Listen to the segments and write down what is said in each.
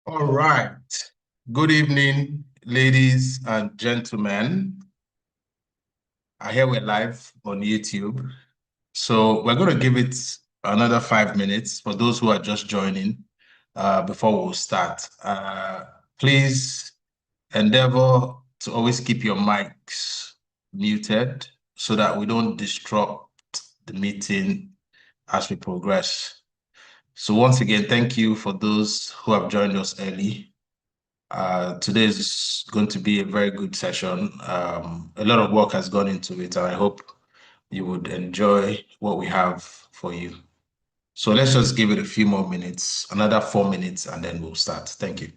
All right. Good evening, ladies and gentlemen. I hear we're live on YouTube. So we're going to give it another 5 minutes for those who are just joining before we'll start. Please endeavor to always keep your mics muted so that we don't disrupt the meeting as we progress. So once again, thank you for those who have joined us early. Today is going to be a very good session. A lot of work has gone into it, and I hope you would enjoy what we have for you. So let's just give it a few more minutes, another 4 minutes, and then we'll start. Thank you.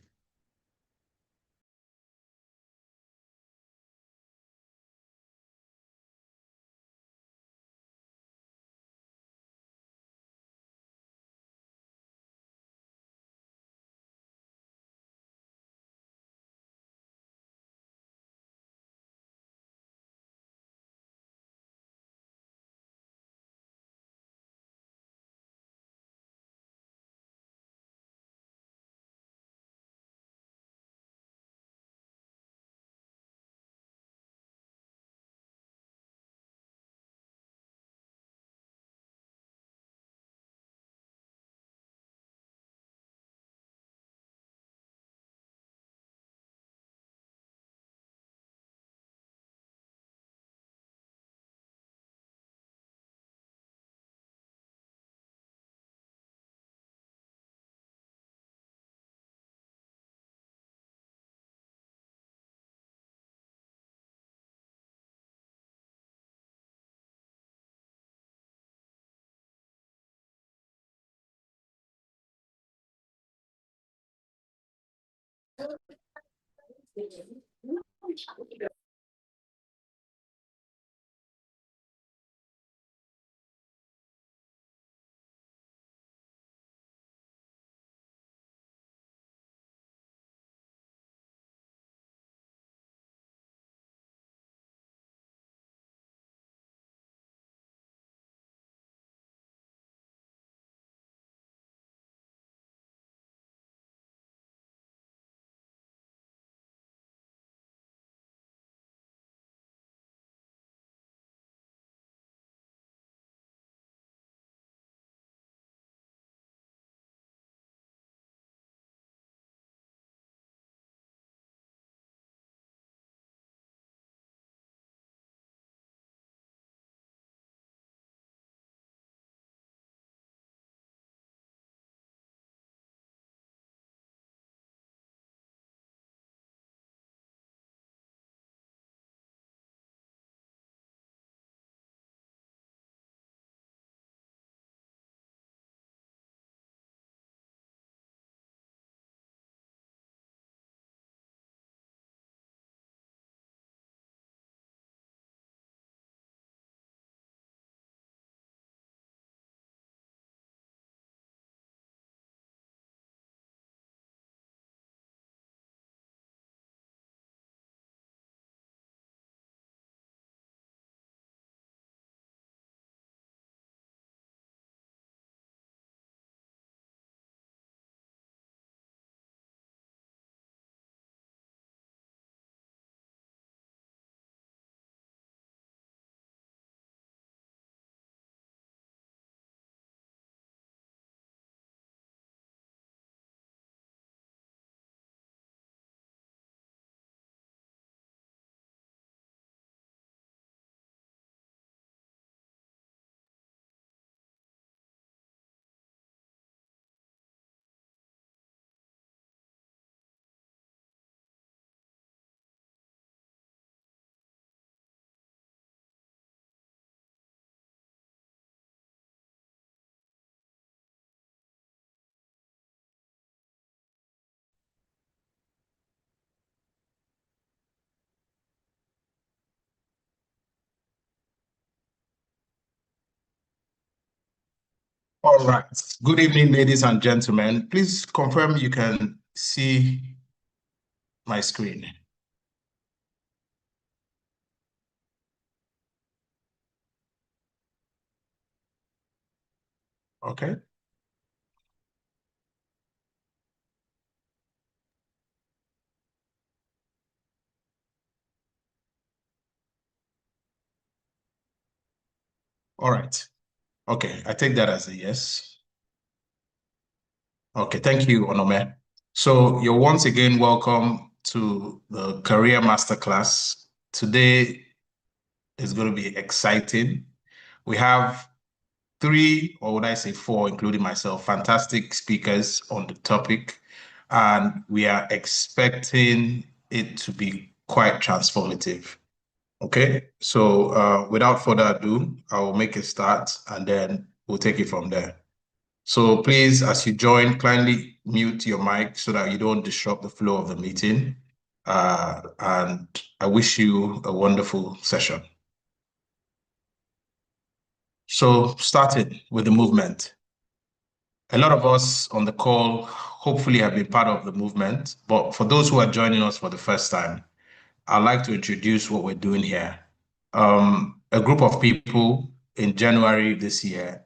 All right. Good evening, ladies and gentlemen. Please confirm you can see my screen. Okay. All right. Okay, I take that as a yes. Okay, thank you, Onome. So you're once again welcome to the Career Masterclass. Today is going to be exciting. We have three, or would I say four, including myself, fantastic speakers on the topic, and we are expecting it to be quite transformative. Okay, so without further ado, I will make a start and then we'll take it from there. So please, as you join, kindly mute your mic so that you don't disrupt the flow of the meeting. And I wish you a wonderful session. So starting with the movement. A lot of us on the call hopefully have been part of the movement, but for those who are joining us for the first time, I'd like to introduce what we're doing here. A group of people in January this year,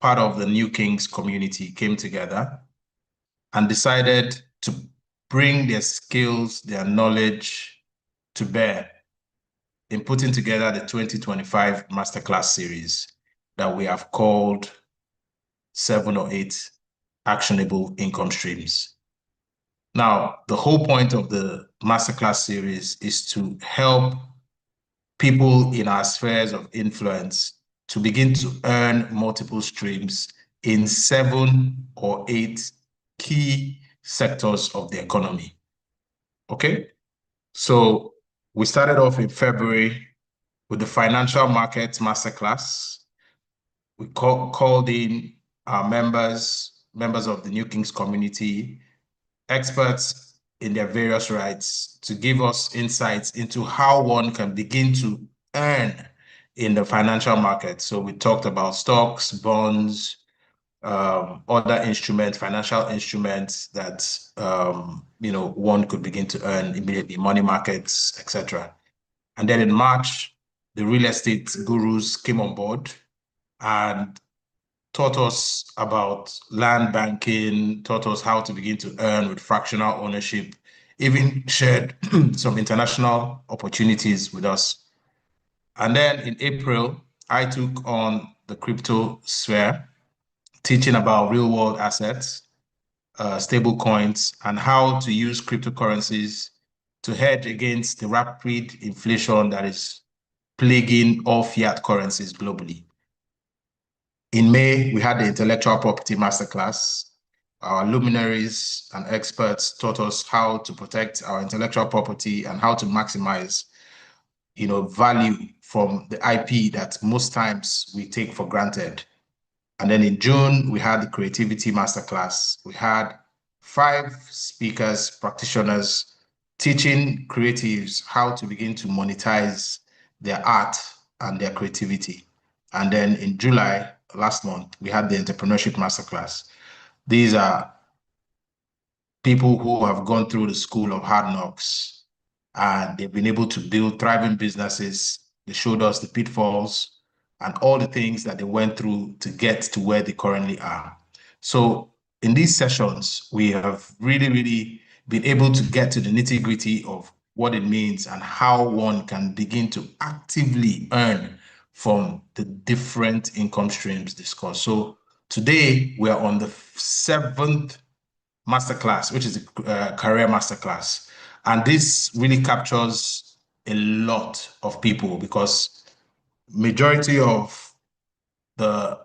part of the New Kings community, came together and decided to bring their skills, their knowledge to bear in putting together the 2025 Masterclass series that we have called 7 or 8 Actionable Income Streams. Now, the whole point of the Masterclass series is to help people in our spheres of influence to begin to earn multiple streams in 7 or 8 key sectors of the economy. Okay? So we started off in February with the Financial Markets Masterclass. We called in our members of the New Kings community, experts in their various rights, to give us insights into how one can begin to earn in the financial market. So we talked about stocks, bonds, other instruments, financial instruments that one could begin to earn immediately, money markets, etc. And then in March, the real estate gurus came on board and taught us about land banking, taught us how to begin to earn with fractional ownership, even shared some international opportunities with us. And then in April, I took on the crypto sphere, teaching about real world assets, stable coins, and how to use cryptocurrencies to hedge against the rapid inflation that is plaguing all fiat currencies globally. In May, we had the Intellectual Property Masterclass. Our luminaries and experts taught us how to protect our intellectual property and how to maximize, value from the IP that most times we take for granted. And then in June, we had the Creativity Masterclass. We had 5 speakers, practitioners, teaching creatives how to begin to monetize their art and their creativity. And then in July, last month, we had the Entrepreneurship Masterclass. These are people who have gone through the school of hard knocks and they've been able to build thriving businesses. They showed us the pitfalls and all the things that they went through to get to where they currently are. So in these sessions, we have really been able to get to the nitty-gritty of what it means and how one can begin to actively earn from the different income streams discussed. So today we are on the 7th masterclass, which is a career masterclass. And this really captures a lot of people because majority of the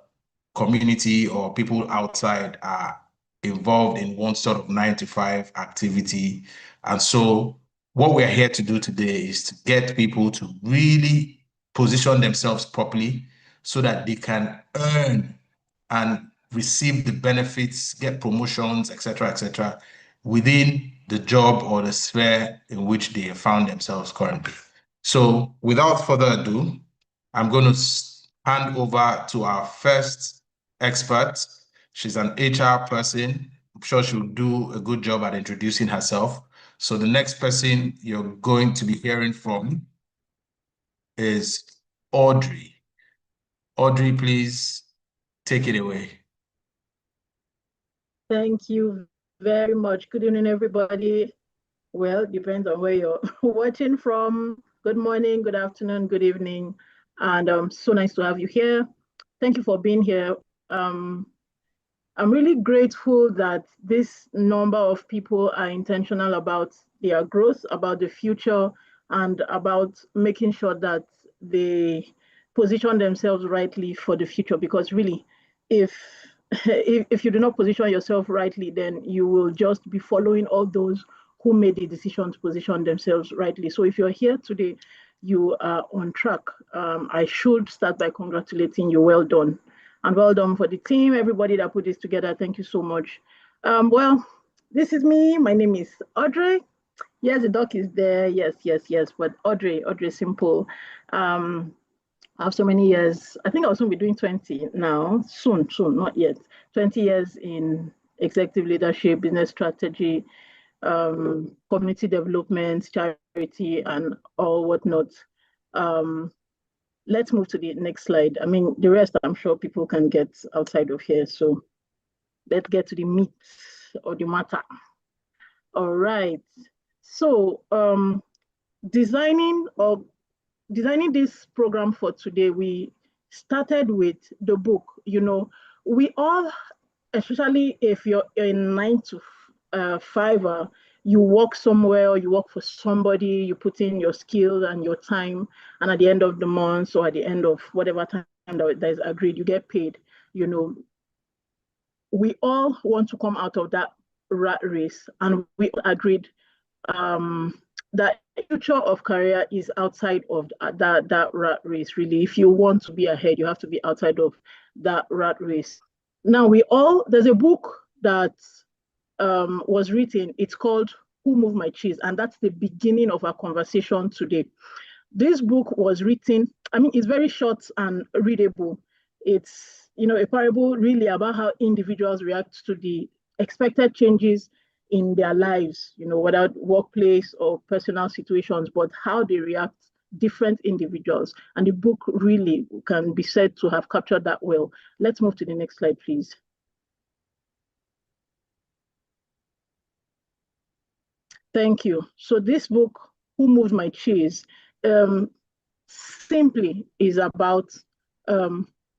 community or people outside are involved in one sort of 9-to-5 activity. And so what we're here to do today is to get people to really position themselves properly so that they can earn and receive the benefits, get promotions, etc., within the job or the sphere in which they have found themselves currently. So without further ado, I'm going to hand over to our first expert. She's an HR person. I'm sure she'll do a good job at introducing herself. So the next person you're going to be hearing from is Audrey. Audrey, please take it away. Thank you very much. Good evening, everybody. Well, depends on where you're watching from. Good morning, good afternoon, good evening. And so nice to have you here. Thank you for being here. I'm really grateful that this number of people are intentional about their growth, about the future, and about making sure that they position themselves rightly for the future. Because really, if if you do not position yourself rightly, then you will just be following all those who made the decision to position themselves rightly. So if you're here today, you are on track. I should start by congratulating you. Well done. And well done for the team, everybody that put this together. Thank you so much. Well, this is me. My name is Audrey. Yes, the doc is there. Yes, yes, yes. But Audrey Simple. I have so many years. I think I'll soon be doing 20 now. Soon, not yet. 20 years in executive leadership, business strategy, community development, charity, and all whatnot. Let's move to the next slide. I mean, the rest I'm sure people can get outside of here. So let's get to the meat or the matter. All right. So designing this program for today, we started with the book. You know, we all, especially if you're in 9 to 5, you work somewhere or you work for somebody, you put in your skills and your time, and at the end of the month or at the end of whatever time that is agreed, you get paid. You know, we all want to come out of that rat race, and we agreed that future of career is outside of that rat race. Really, if you want to be ahead, you have to be outside of that rat race. Now there's a book that was written. It's called Who Moved My Cheese, and that's the beginning of our conversation today. This book was written, I mean, it's very short and readable. It's, a parable really about how individuals react to the expected changes in their lives, whether workplace or personal situations, but how they react, different individuals. And the book really can be said to have captured that well. Let's move to the next slide, please. Thank you. So this book, Who Moved My Cheese, simply is about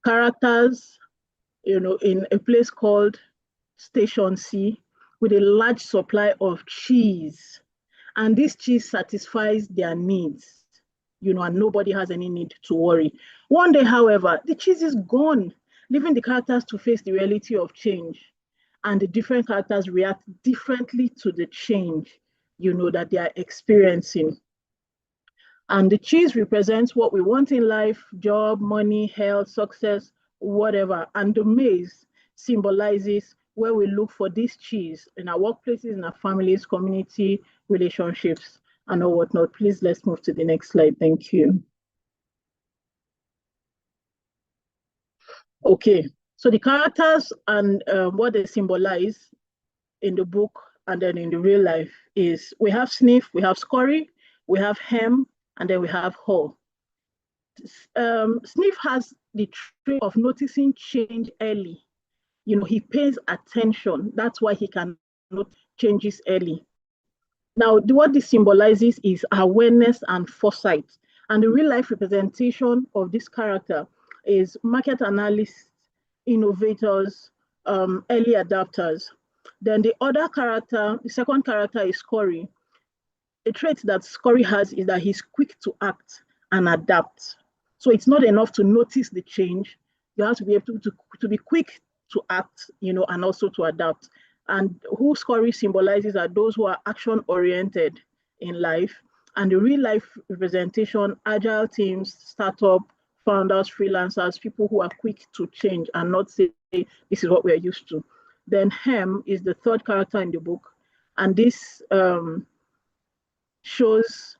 characters, in a place called Station C with a large supply of cheese. And this cheese satisfies their needs, and nobody has any need to worry. One day, however, the cheese is gone, leaving the characters to face the reality of change. And the different characters react differently to the change, that they are experiencing. And the cheese represents what we want in life: job, money, health, success, whatever. And the maize symbolizes where we look for this cheese in our workplaces, in our families, community, relationships, and all whatnot. Please, let's move to the next slide. Thank you. Okay, so the characters and what they symbolize in the book and then in the real life is we have Sniff, we have Scurry, we have Hem, and then we have Hall. Sniff has the trait of noticing change early. He pays attention. That's why he can note changes early. Now, what this symbolizes is awareness and foresight. And the real life representation of this character is market analysts, innovators, early adapters. Then the other character, the second character is Scurry. A trait that Scurry has is that he's quick to act and adapt. So it's not enough to notice the change. You have to be able to be quick to act, and also to adapt. And who Scurry symbolizes are those who are action-oriented in life. And the real life representation, agile teams, startup, founders, freelancers, people who are quick to change and not say, this is what we're used to. Then Hem is the third character in the book. And this Ham shows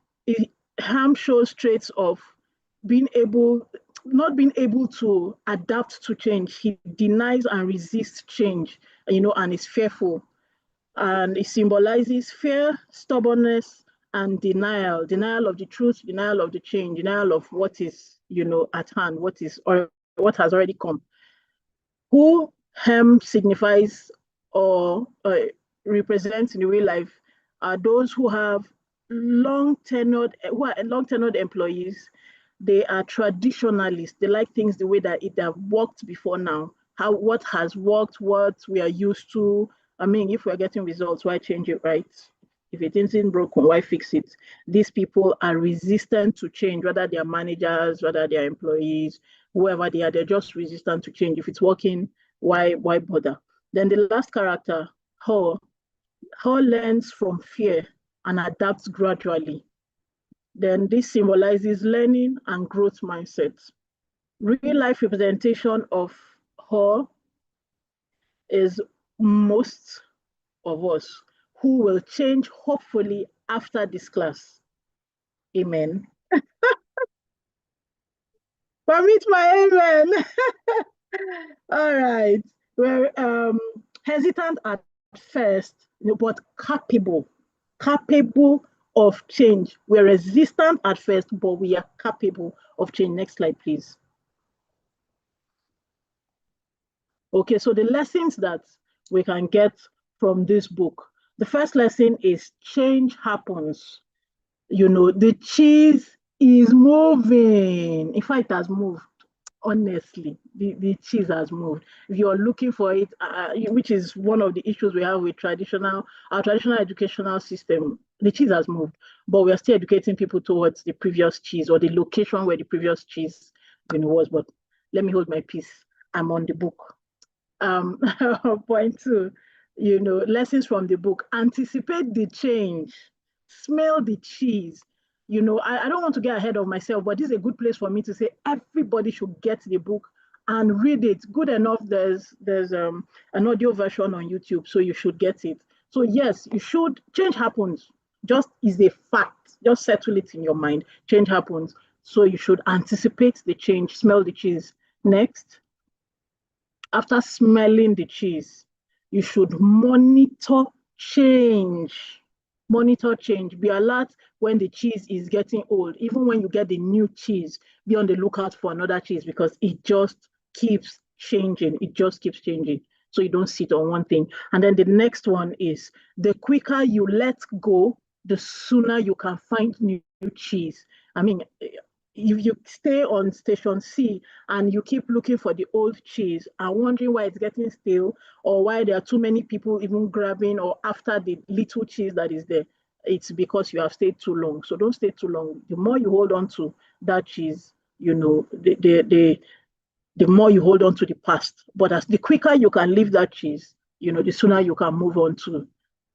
traits of not being able to adapt to change. He denies and resists change, and is fearful. And it symbolizes fear, stubbornness, and denial of the truth, denial of the change, denial of what is, at hand, what has already come. Who Hem signifies or represents in the real life are those who are long tenured employees, They are traditionalists. They like things the way that it have worked before now. What has worked, what we are used to. I mean, if we're getting results, why change it, right? If it isn't broken, why fix it? These people are resistant to change, whether they are managers, whether they are employees, whoever they are, they're just resistant to change. If it's working, why bother? Then the last character, Ho, learns from fear and adapts gradually. Then this symbolizes learning and growth mindset. Real life representation of Ho is most of us who will change hopefully after this class. Amen. Permit my amen. All right. We're hesitant at first, but capable of change. We're resistant at first, but we are capable of change. Next slide, please. Okay, so the lessons that we can get from this book. The first lesson is change happens. The cheese is moving. In fact, it has moved. Honestly, the cheese has moved. If you're looking for it, which is one of the issues we have with our traditional educational system, the cheese has moved, but we are still educating people towards the previous cheese or the location where the previous cheese was. But let me hold my peace. I'm on the book. Point two, lessons from the book. Anticipate the change. Smell the cheese. I don't want to get ahead of myself, but this is a good place for me to say everybody should get the book and read it. Good enough, there's an audio version on YouTube, so you should get it. So yes, you should. Change happens. Just is a fact. Just settle it in your mind. Change happens. So you should anticipate the change. Smell the cheese. Next, after smelling the cheese, you should monitor change. Monitor change. Be alert when the cheese is getting old. Even when you get the new cheese, be on the lookout for another cheese because it just keeps changing. It just keeps changing. So you don't sit on one thing. And then the next one is the quicker you let go, the sooner you can find new cheese. I mean, if you stay on station C and you keep looking for the old cheese and wondering why it's getting stale or why there are too many people even grabbing or after the little cheese that is there, it's because you have stayed too long. So don't stay too long. The more you hold on to that cheese, the more you hold on to the past. But as the quicker you can leave that cheese, the sooner you can move on to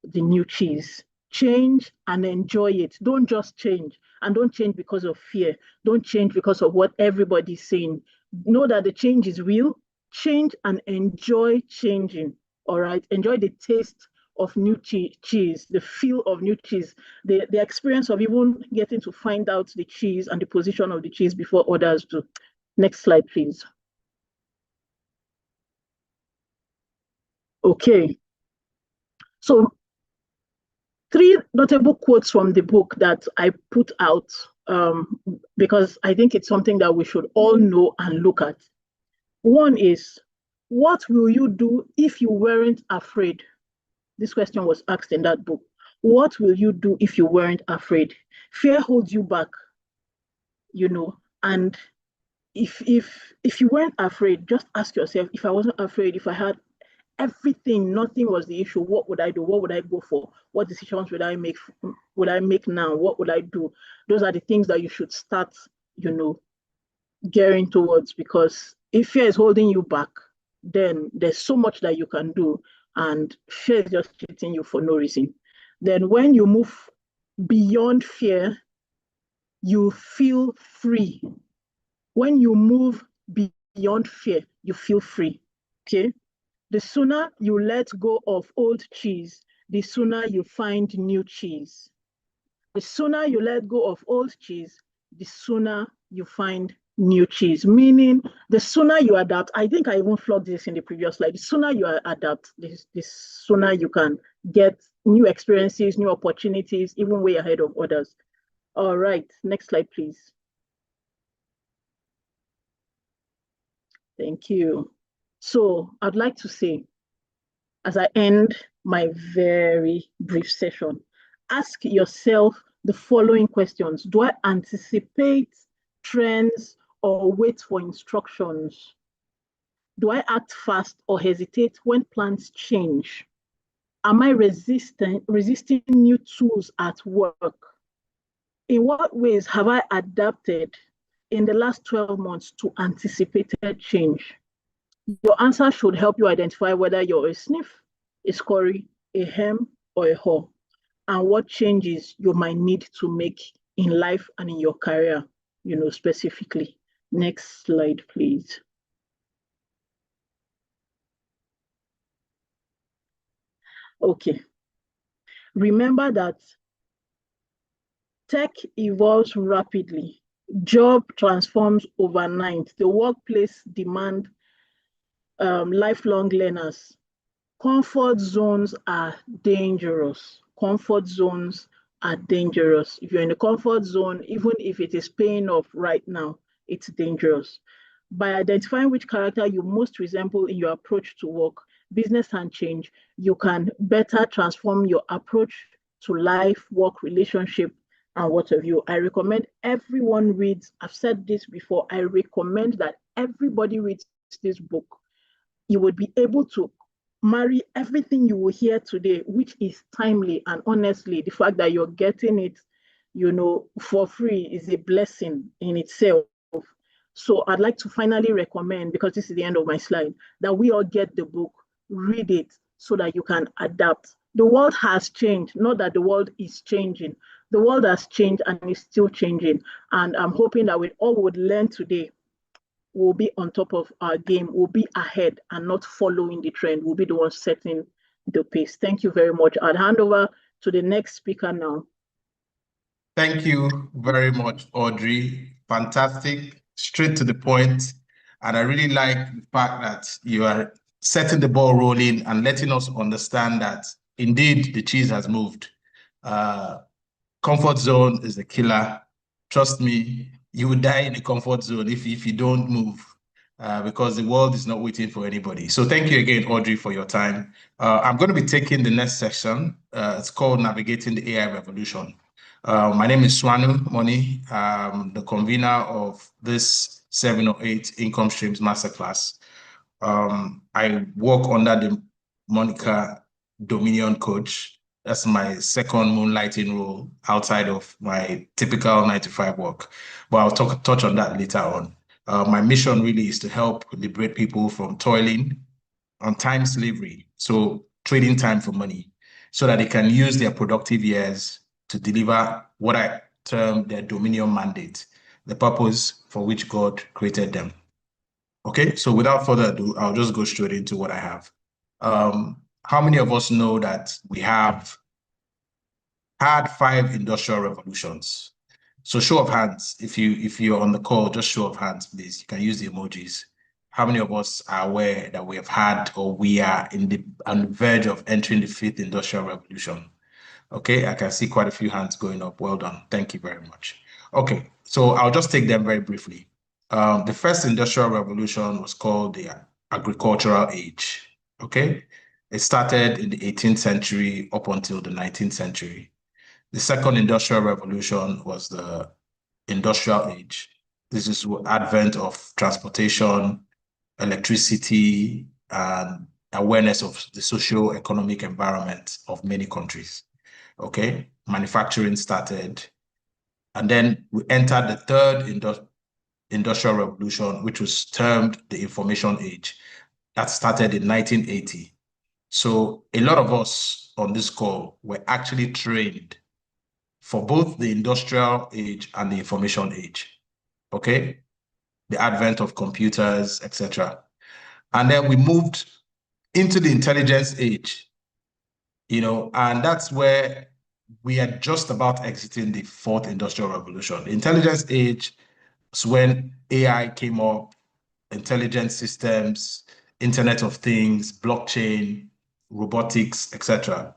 the new cheese. Change and enjoy it. Don't just change. And don't change because of fear. Don't change because of what everybody's saying. Know that the change is real. Change and enjoy changing. All right. Enjoy the taste of new cheese, the feel of new cheese, the experience of even getting to find out the cheese and the position of the cheese before others do. Next slide, please. Okay. So 3 notable quotes from the book that I put out because I think it's something that we should all know and look at. One is, what will you do if you weren't afraid? This question was asked in that book. What will you do if you weren't afraid? Fear holds you back, and if you weren't afraid, just ask yourself, if I wasn't afraid, if I had everything, nothing was the issue, what would I do? What would I go for? What decisions would I make now? What would I do? Those are the things that you should start, gearing towards, because if fear is holding you back, then there's so much that you can do, and fear is just cheating you for no reason. Then when you move beyond fear, you feel free. When you move beyond fear, you feel free. Okay? The sooner you let go of old cheese, the sooner you find new cheese. The sooner you let go of old cheese, the sooner you find new cheese. Meaning, the sooner you adapt, I think I even flogged this in the previous slide, the sooner you adapt, the sooner you can get new experiences, new opportunities, even way ahead of others. All right, next slide, please. Thank you. So I'd like to say, as I end my very brief session, ask yourself the following questions. Do I anticipate trends, or wait for instructions? Do I act fast or hesitate when plans change? Am I resisting new tools at work? In what ways have I adapted in the last 12 months to anticipated change? Your answer should help you identify whether you're a sniff, a scurry, a hem, or a haw, and what changes you might need to make in life and in your career, specifically. Next slide, please. Okay. Remember that tech evolves rapidly. Job transforms overnight. The workplace demand lifelong learners. Comfort zones are dangerous. Comfort zones are dangerous. If you're in a comfort zone, even if it is paying off right now, it's dangerous. By identifying which character you most resemble in your approach to work, business, and change, you can better transform your approach to life, work, relationship, and what have you. I recommend everyone reads, I've said this before, I recommend that everybody reads this book. You would be able to marry everything you will hear today, which is timely. And honestly, the fact that you're getting it, for free is a blessing in itself. So I'd like to finally recommend, because this is the end of my slide, that we all get the book, read it so that you can adapt. The world has changed, not that the world is changing. The world has changed and is still changing. And I'm hoping that we all would learn today, we'll be on top of our game, we'll be ahead and not following the trend. We'll be the ones setting the pace. Thank you very much. I'll hand over to the next speaker now. Thank you very much, Audrey. Fantastic, straight to the point. And I really like the fact that you are setting the ball rolling and letting us understand that indeed the cheese has moved. Comfort zone is the killer. Trust me, you will die in the comfort zone if you don't move, because the world is not waiting for anybody. So thank you again, Audrey, for your time. I'm going to be taking the next section. It's called Navigating the AI Revolution. My name is Swanu Moni. I'm the convener of this 7 or 8 Income Streams Masterclass. I work under the moniker Dominion Coach. That's my second moonlighting role outside of my typical 9-to-5 work. But I'll touch on that later on. My mission really is to help liberate people from toiling on time slavery, so trading time for money, so that they can use their productive years to deliver what I term their dominion mandate, the purpose for which God created them. Okay, so without further ado, I'll just go straight into what I have. How many of us know that we have had 5 industrial revolutions? So show of hands, if you're on the call, just show of hands, please. You can use the emojis. How many of us are aware that we have had, or we are on the verge of entering the 5th industrial revolution? Okay, I can see quite a few hands going up. Well done. Thank you very much. Okay, so I'll just take them very briefly. The first industrial revolution was called the agricultural age. Okay, it started in the 18th century up until the 19th century. The second industrial revolution was the industrial age. This is the advent of transportation, electricity, and awareness of the socio-economic environment of many countries. Okay, manufacturing started. And then we entered the third industrial revolution, which was termed the information age. That started in 1980. So a lot of us on this call were actually trained for both the industrial age and the information age. Okay, the advent of computers, etc. And then we moved into the intelligence age, and that's where we are just about exiting the 4th industrial revolution. The intelligence age is when AI came up, intelligent systems, Internet of Things, blockchain, robotics, etc.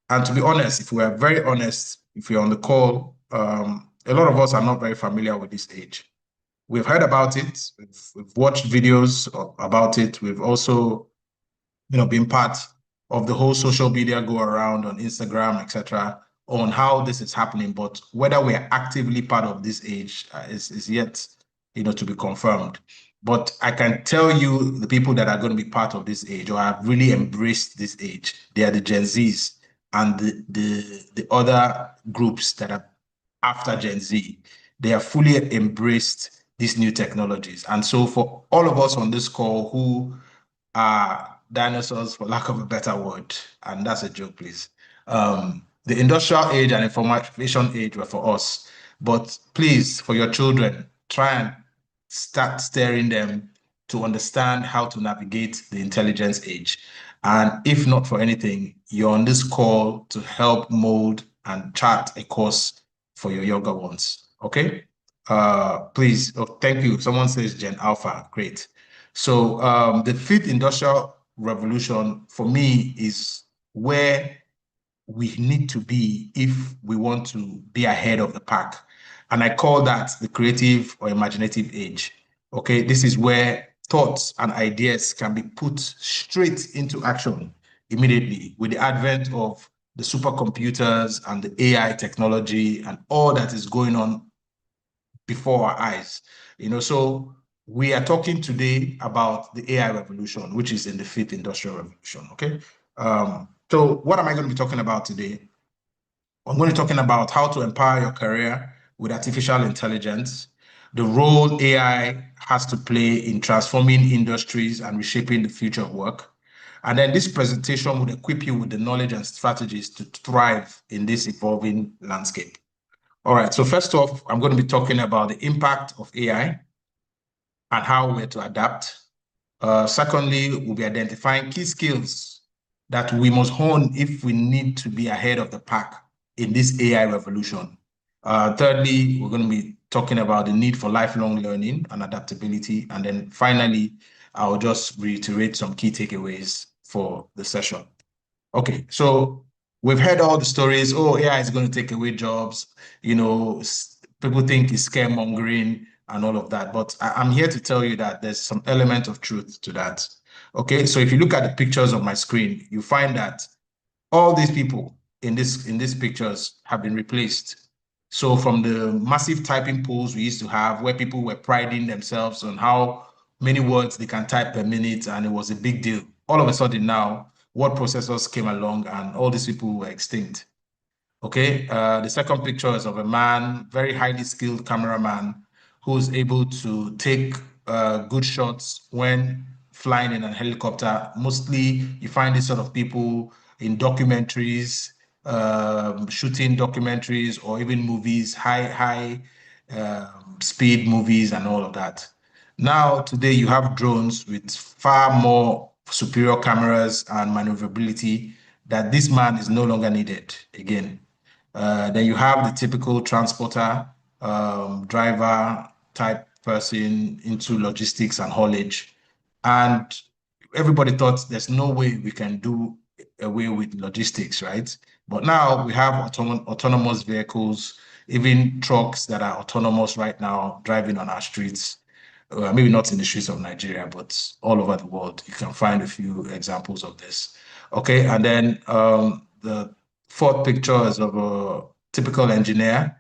And to be honest, if we are very honest, if you're on the call, a lot of us are not very familiar with this age. We've heard about it, we've watched videos about it, we've also been part of the whole social media go around on Instagram, etc., on how this is happening, but whether we're actively part of this age is yet, to be confirmed. But I can tell you the people that are going to be part of this age or have really embraced this age, they are the Gen Zs and the other groups that are after Gen Z. They have fully embraced these new technologies. And so for all of us on this call who are dinosaurs, for lack of a better word, and that's a joke, please. The industrial age and information age were for us. But please, for your children, try and start steering them to understand how to navigate the intelligence age. And if not for anything, you're on this call to help mold and chart a course for your younger ones. Okay? Please, oh, thank you. Someone says Gen Alpha. Great. So the fifth industrial revolution for me is where we need to be if we want to be ahead of the pack. And I call that the creative or imaginative age. Okay, this is where thoughts and ideas can be put straight into action immediately with the advent of the supercomputers and the AI technology and all that is going on before our eyes. So we are talking today about the AI revolution, which is in the fifth industrial revolution. Okay. So what am I going to be talking about today? I'm going to be talking about how to empower your career with artificial intelligence, the role AI has to play in transforming industries and reshaping the future of work. And then this presentation would equip you with the knowledge and strategies to thrive in this evolving landscape. All right, so first off, I'm going to be talking about the impact of AI and how we're to adapt. Secondly, we'll be identifying key skills that we must hone if we need to be ahead of the pack in this AI revolution. Thirdly, we're going to be talking about the need for lifelong learning and adaptability. And then finally, I'll just reiterate some key takeaways for the session. Okay, so we've heard all the stories. Oh, AI is going to take away jobs. People think it's scaremongering and all of that. But I'm here to tell you that there's some element of truth to that. Okay, so if you look at the pictures on my screen, you find that all these people in these pictures have been replaced. So from the massive typing pools we used to have, where people were priding themselves on how many words they can type per minute, and it was a big deal. All of a sudden now, word processors came along and all these people were extinct. Okay, the second picture is of a man, very highly skilled cameraman, who's able to take good shots when flying in a helicopter. Mostly, you find these sort of people in documentaries, shooting documentaries, or even movies, high speed movies, and all of that. Now, today, you have drones with far more superior cameras and maneuverability that this man is no longer needed again. Then you have the typical transporter, driver type person into logistics and haulage. And everybody thought there's no way we can do away with logistics, right? But now we have autonomous vehicles, even trucks that are autonomous right now driving on our streets. Maybe not in the streets of Nigeria, but all over the world. You can find a few examples of this. Okay, and then the fourth picture is of a typical engineer.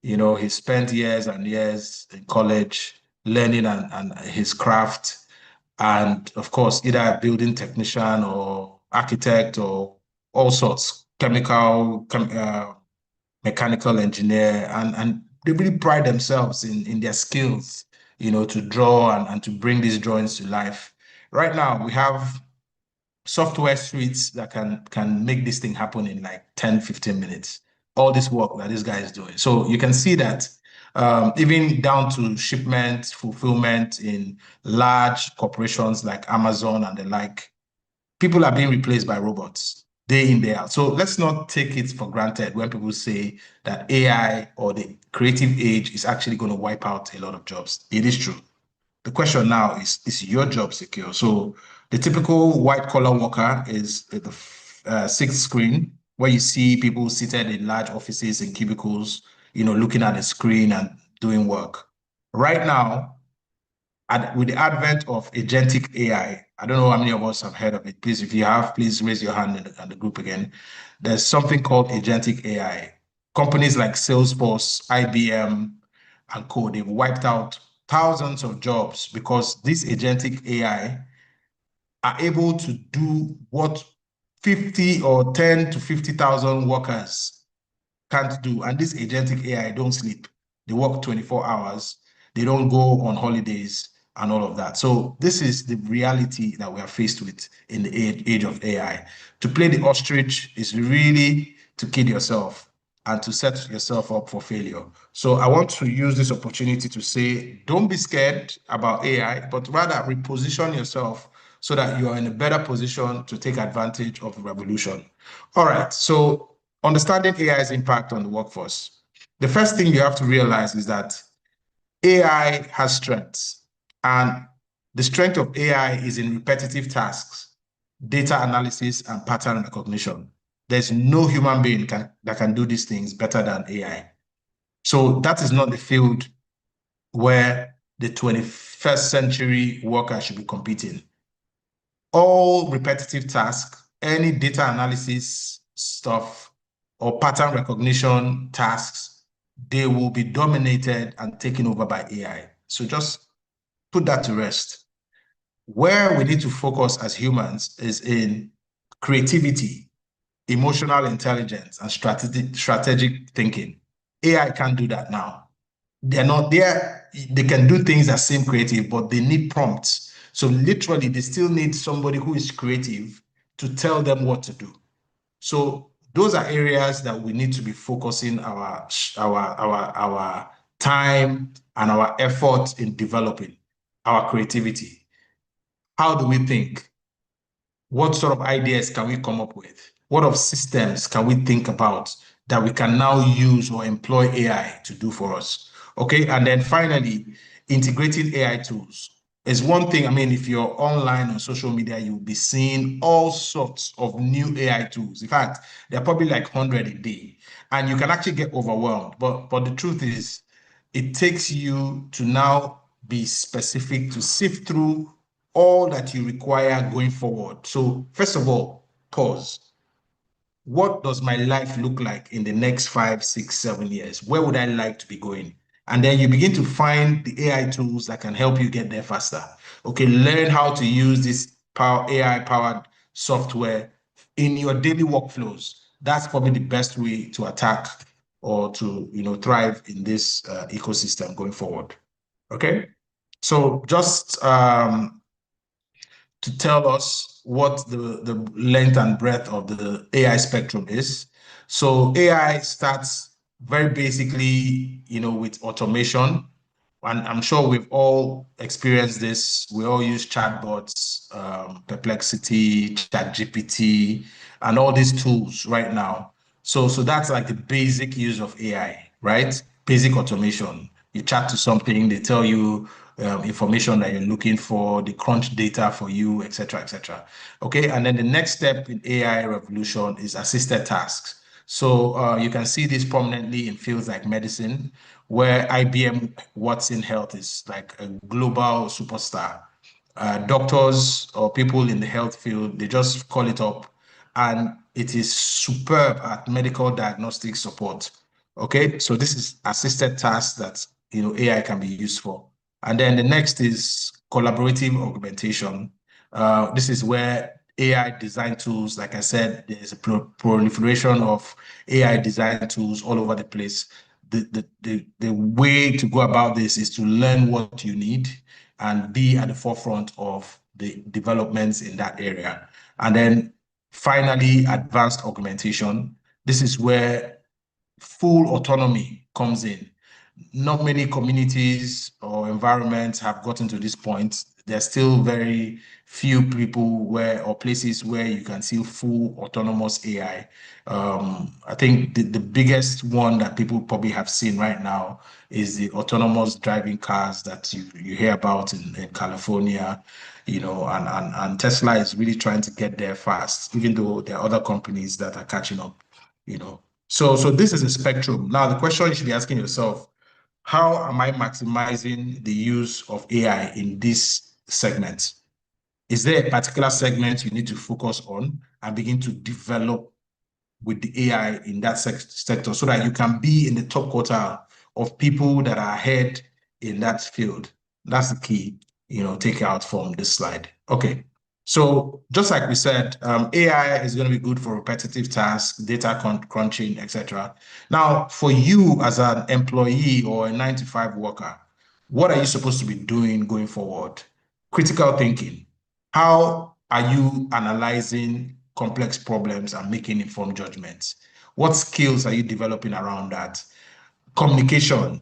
He spent years and years in college learning and his craft, and of course, either a building technician or architect or all sorts, mechanical engineer, and they really pride themselves in their skills, to draw and to bring these drawings to life. Right now, we have software suites that can make this thing happen in like 10, 15 minutes. All this work that this guy is doing. So you can see that even down to shipment, fulfillment in large corporations like Amazon and the like, people are being replaced by robots day in, day out. So let's not take it for granted when people say that AI or the creative age is actually going to wipe out a lot of jobs. It is true. The question now is your job secure? So the typical white collar worker is the sixth screen where you see people seated in large offices and cubicles, looking at a screen and doing work. Right now, with the advent of agentic AI, I don't know how many of us have heard of it. Please, if you have, please raise your hand in the group again. There's something called agentic AI. Companies like Salesforce, IBM, and co, they've wiped out thousands of jobs because this agentic AI are able to do what 50 or 10 to 50,000 workers can't do. And this agentic AI don't sleep. They work 24 hours. They don't go on holidays and all of that. So this is the reality that we are faced with in the age of AI. To play the ostrich is really to kid yourself and to set yourself up for failure. So I want to use this opportunity to say, don't be scared about AI, but rather reposition yourself so that you are in a better position to take advantage of the revolution. All right, so understanding AI's impact on the workforce. The first thing you have to realize is that AI has strengths, and the strength of AI is in repetitive tasks, data analysis, and pattern recognition. There's no human being that can do these things better than AI. So that is not the field where the 21st century worker should be competing. All repetitive tasks, any data analysis stuff, or pattern recognition tasks, they will be dominated and taken over by AI. So just put that to rest. Where we need to focus as humans is in creativity, emotional intelligence, and strategic thinking. AI can't do that now. They're not there. They can do things that seem creative, but they need prompts. So literally, they still need somebody who is creative to tell them what to do. So those are areas that we need to be focusing our time and our effort in developing our creativity. How do we think? What sort of ideas can we come up with? What of systems can we think about that we can now use or employ AI to do for us? Okay, and then finally, integrating AI tools is one thing. I mean, if you're online on social media, you'll be seeing all sorts of new AI tools. In fact, there are probably like 100 a day, and you can actually get overwhelmed. But the truth is, it takes you to now be specific to sift through all that you require going forward. So first of all, pause. What does my life look like in the next 5, 6, 7 years? Where would I like to be going? And then you begin to find the AI tools that can help you get there faster. Okay, learn how to use this AI powered software in your daily workflows. That's probably the best way to attack or to thrive in this ecosystem going forward. Okay, so just to tell us what the length and breadth of the AI spectrum is. So AI starts very basically, with automation. And I'm sure we've all experienced this. We all use chatbots, Perplexity, ChatGPT, and all these tools right now. So that's like the basic use of AI, right? Basic automation. You chat to something, they tell you information that you're looking for, they crunch data for you, et cetera, et cetera. Okay, and then the next step in AI revolution is assisted tasks. So you can see this prominently in fields like medicine, where IBM Watson Health is like a global superstar. Doctors or people in the health field, they just call it up, and it is superb at medical diagnostic support. Okay, so this is assisted tasks that AI can be used for. And then the next is collaborative augmentation. This is where AI design tools, like I said, there's a proliferation of AI design tools all over the place. The way to go about this is to learn what you need and be at the forefront of the developments in that area. And then finally, advanced augmentation. This is where full autonomy comes in. Not many communities or environments have gotten to this point. There's still very few people or places where you can see full autonomous AI. I think the biggest one that people probably have seen right now is the autonomous driving cars that you hear about in California, and Tesla is really trying to get there fast, even though there are other companies that are catching up. So this is a spectrum. Now, the question you should be asking yourself, how am I maximizing the use of AI in this segment? Is there a particular segment you need to focus on and begin to develop with the AI in that sector so that you can be in the top quartile of people that are ahead in that field? That's the key, take out from this slide. Okay. So just like we said, AI is going to be good for repetitive tasks, data crunching, etc. Now, for you as an employee or a 9 to 5 worker, what are you supposed to be doing going forward? Critical thinking. How are you analyzing complex problems and making informed judgments? What skills are you developing around that? Communication.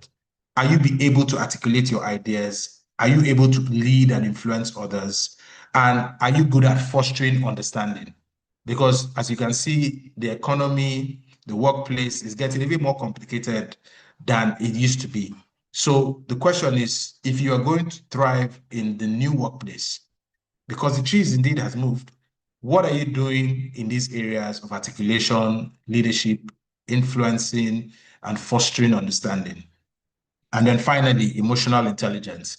Are you be able to articulate your ideas? Are you able to lead and influence others? And are you good at fostering understanding? Because as you can see, the economy, the workplace is getting even more complicated than it used to be. So the question is, if you are going to thrive in the new workplace, because the cheese indeed has moved, what are you doing in these areas of articulation, leadership, influencing, and fostering understanding? And then finally, emotional intelligence.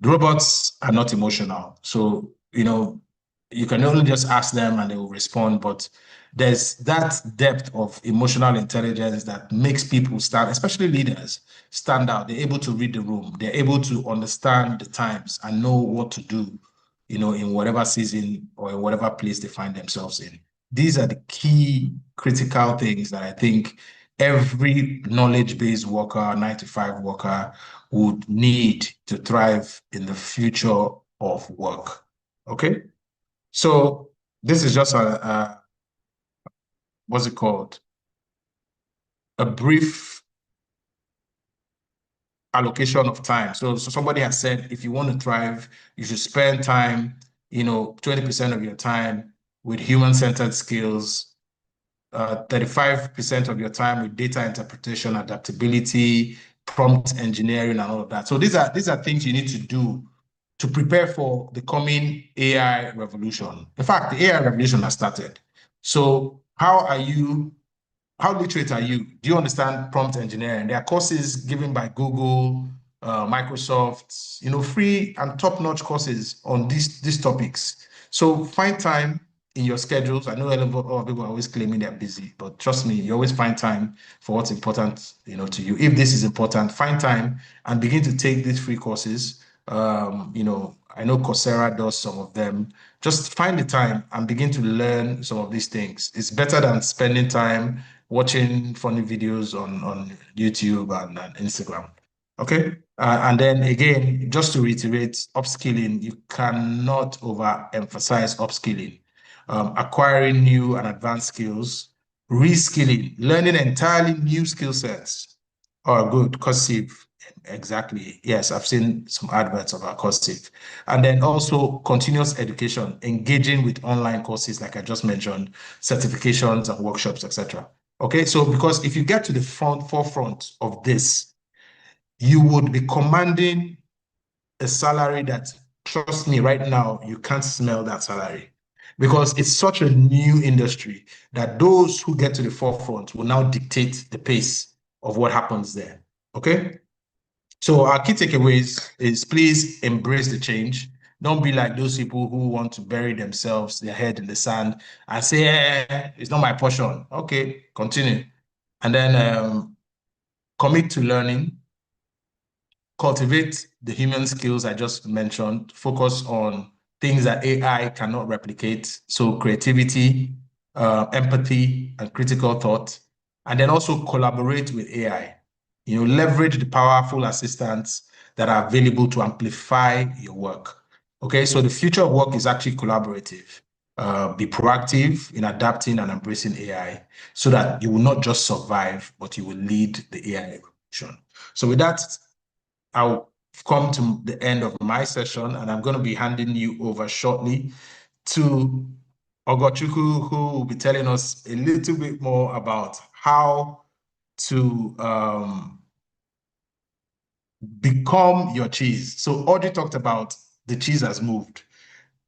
The robots are not emotional. So, you can only just ask them and they will respond. But there's that depth of emotional intelligence that makes people stand, especially leaders, stand out. They're able to read the room. They're able to understand the times and know what to do, in whatever season or in whatever place they find themselves in. These are the key critical things that I think every knowledge-based worker, 9 to 5 worker would need to thrive in the future of work. Okay? So this is just what's it called? A brief allocation of time. So somebody has said, if you want to thrive, you should spend time, 20% of your time with human-centered skills, 35% of your time with data interpretation, adaptability, prompt engineering, and all of that. So these are things you need to do to prepare for the coming AI revolution. In fact, the AI revolution has started. So how literate are you? Do you understand prompt engineering? There are courses given by Google, Microsoft, free and top-notch courses on these topics. So find time in your schedules. I know a lot of people are always claiming they're busy, but trust me, you always find time for what's important, to you. If this is important, find time and begin to take these free courses. I know Coursera does some of them. Just find the time and begin to learn some of these things. It's better than spending time watching funny videos on YouTube and Instagram. Okay. And then again, just to reiterate, upskilling, you cannot overemphasize upskilling. Acquiring new and advanced skills, reskilling, learning entirely new skill sets. Oh, good. Cursive. Exactly. Yes, I've seen some adverts about Cursive. And then also continuous education, engaging with online courses, like I just mentioned, certifications and workshops, etc. Okay, so because if you get to the forefront of this, you would be commanding a salary that, trust me, right now, you can't smell that salary because it's such a new industry that those who get to the forefront will now dictate the pace of what happens there. Okay? So our key takeaways is please embrace the change. Don't be like those people who want to bury themselves, their head in the sand, and say, it's not my portion. Okay, continue. And then commit to learning, cultivate the human skills I just mentioned, focus on things that AI cannot replicate. So creativity, empathy, and critical thought. And then also collaborate with AI. Leverage the powerful assistants that are available to amplify your work. Okay, so the future of work is actually collaborative. Be proactive in adapting and embracing AI so that you will not just survive, but you will lead the AI revolution. So with that, I'll come to the end of my session, and I'm going to be handing you over shortly to Ogochukwu, who will be telling us a little bit more about how to become your cheese. So Audrey talked about the cheese has moved.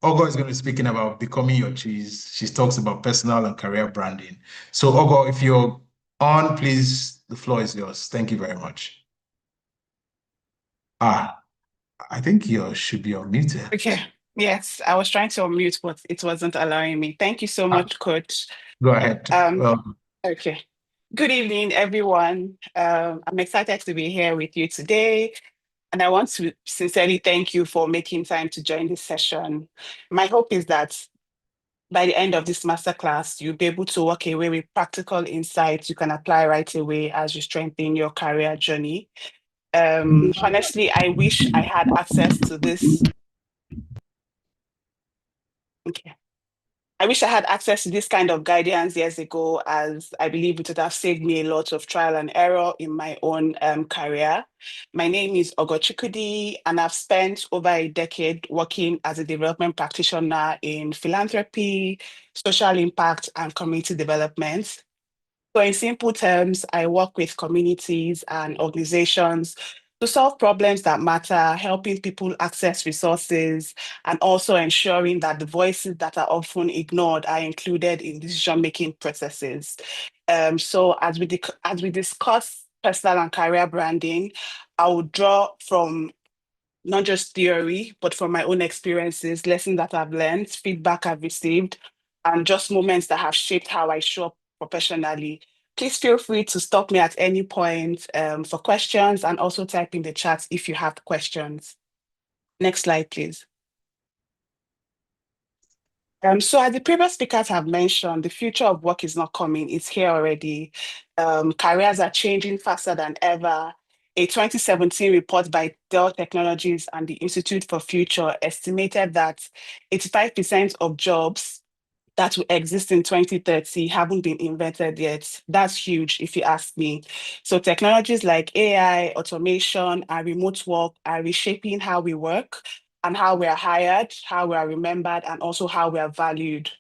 Ogo is going to be speaking about becoming your cheese. She talks about personal and career branding. So Ogo, if you're on, please, the floor is yours. Thank you very much. Ah, I think you should be unmuted. Okay. Yes, I was trying to unmute, but it wasn't allowing me. Thank you so Ah, much, Coach. go ahead. Um, okay. Good evening, everyone. I'm excited to be here with you today, and I want to sincerely thank you for making time to join this session. My hope is that by the end of this masterclass, you'll be able to walk away with practical insights you can apply right away as you strengthen your career journey. Honestly, I wish I had access to this. Okay. I wish I had access to this kind of guidance years ago, as I believe it would have saved me a lot of trial and error in my own career. My name is Ogochukudi, and I've spent over a decade working as a development practitioner in philanthropy, social impact, and community development. So, in simple terms, I work with communities and organizations to solve problems that matter, helping people access resources, and also ensuring that the voices that are often ignored are included in decision-making processes. So, as we discuss personal and career branding, I will draw from not just theory, but from my own experiences, lessons that I've learned, feedback I've received, and just moments that have shaped how I show up professionally. Please feel free to stop me at any point for questions and also type in the chat if you have questions. Next slide, please. So as the previous speakers have mentioned, the future of work is not coming, it's here already. Careers are changing faster than ever. A 2017 report by Dell Technologies and the Institute for Future estimated that 85% of jobs that will exist in 2030 haven't been invented yet. That's huge, if you ask me. So technologies like AI, automation, and remote work are reshaping how we work and how we are hired, how we are remembered, and also how we are valued.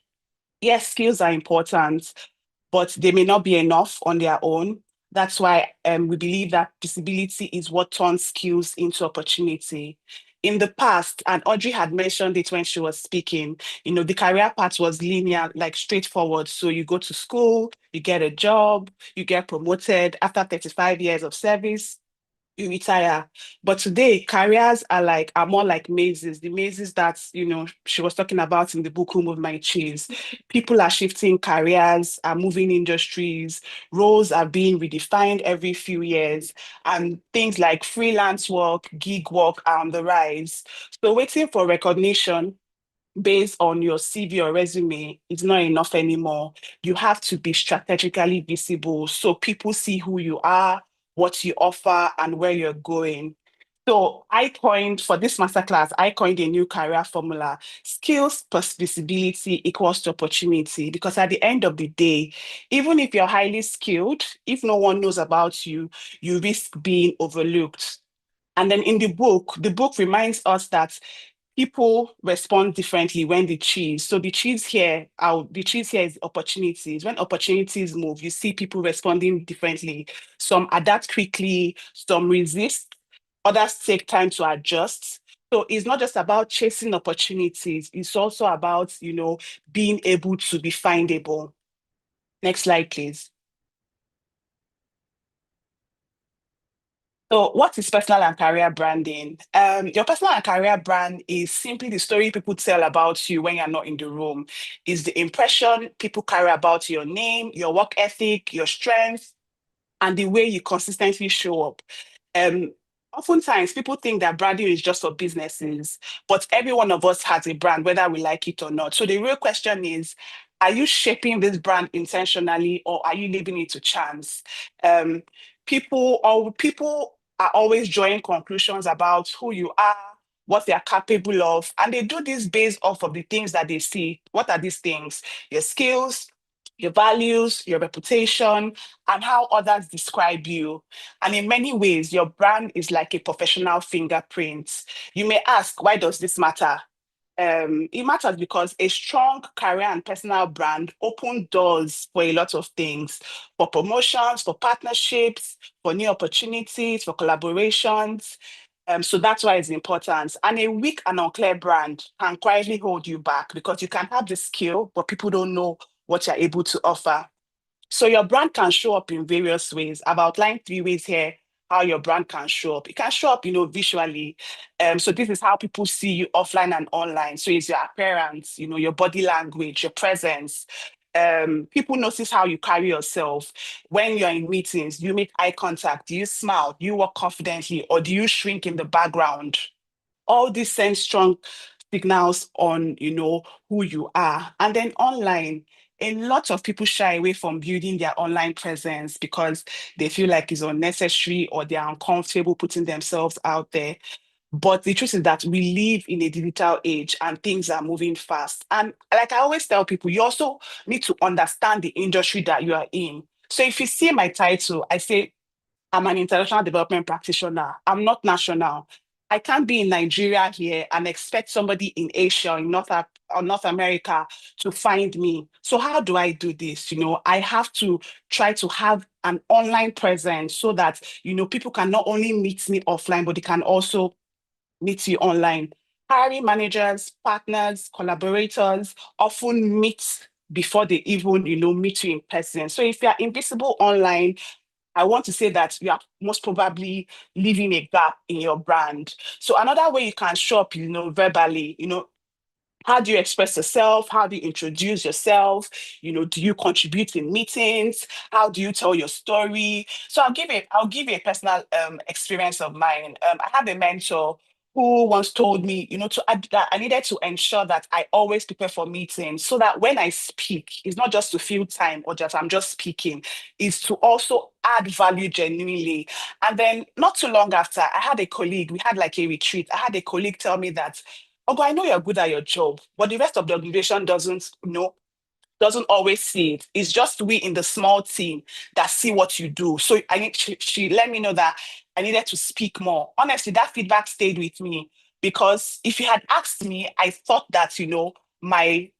Yes, skills are important, but they may not be enough on their own. That's why we believe that visibility is what turns skills into opportunity. In the past, and Audrey had mentioned it when she was speaking, the career path was linear, like straightforward. So you go to school, you get a job, you get promoted after 35 years of service, you retire. But today, careers are more like mazes. The mazes that she was talking about in the book Who Moved My Cheese. People are shifting careers, are moving industries, roles are being redefined every few years, and things like freelance work, gig work are on the rise. So waiting for recognition based on your CV or resume is not enough anymore. You have to be strategically visible so people see who you are, what you offer, and where you're going. So for this masterclass, I coined a new career formula: skills plus visibility equals to opportunity. Because at the end of the day, even if you're highly skilled, if no one knows about you, you risk being overlooked. And then in the book reminds us that people respond differently when they choose. So the cheese here is opportunities. When opportunities move, you see people responding differently. Some adapt quickly, some resist, others take time to adjust. So it's not just about chasing opportunities, it's also about, being able to be findable. Next slide, please. So, what is personal and career branding? Your personal and career brand is simply the story people tell about you when you're not in the room. Is the impression people carry about your name, your work ethic, your strengths, and the way you consistently show up. Um, Oftentimes, people think that branding is just for businesses, but every one of us has a brand, whether we like it or not. So the real question is, are you shaping this brand intentionally, or are you leaving it to chance? Um, people are always drawing conclusions about who you are, what they are capable of, and they do this based off of the things that they see. What are these things? Your skills, your values, your reputation, and how others describe you. And in many ways, your brand is like a professional fingerprint. You may ask, why does this matter? It matters because a strong career and personal brand open doors for a lot of things, for promotions, for partnerships, for new opportunities, for collaborations. So that's why it's important. And a weak and unclear brand can quietly hold you back because you can have the skill, but people don't know what you're able to offer. So your brand can show up in various ways. I've outlined three ways here. how your brand can show up. It can show up, visually. So this is how people see you offline and online. So it's your appearance, your body language, your presence. People notice how you carry yourself when you're in meetings. Do you make eye contact? Do you smile? Do you walk confidently, or do you shrink in the background? All these send strong signals on, who you are. And then online, a lot of people shy away from building their online presence because they feel like it's unnecessary or they're uncomfortable putting themselves out there. But the truth is that we live in a digital age and things are moving fast. And like I always tell people, you also need to understand the industry that you are in. So if you see my title, I say I'm an international development practitioner. I'm not national. I can't be in Nigeria here and expect somebody in Asia or in North America to find me. So how do I do this? I have to try to have an online presence so that, people can not only meet me offline, but they can also meet you online. Hiring managers, partners, collaborators often meet before they even, meet you in person. So if you are invisible online, I want to say that you are most probably leaving a gap in your brand. So another way you can show up, verbally, how do you express yourself? How do you introduce yourself? Do you contribute in meetings? How do you tell your story? So I'll give you a personal experience of mine. I have a mentor who once told me, that I needed to ensure that I always prepare for meetings so that when I speak, it's not just to fill time or just I'm just speaking, is to also add value genuinely. And then not too long after, I had a colleague, we had like a retreat. I had a colleague tell me that, Ogo, I know you're good at your job, but the rest of the organization doesn't always see it. It's just we in the small team that see what you do. So she let me know that I needed to speak more. Honestly, that feedback stayed with me because if you had asked me, I thought that, my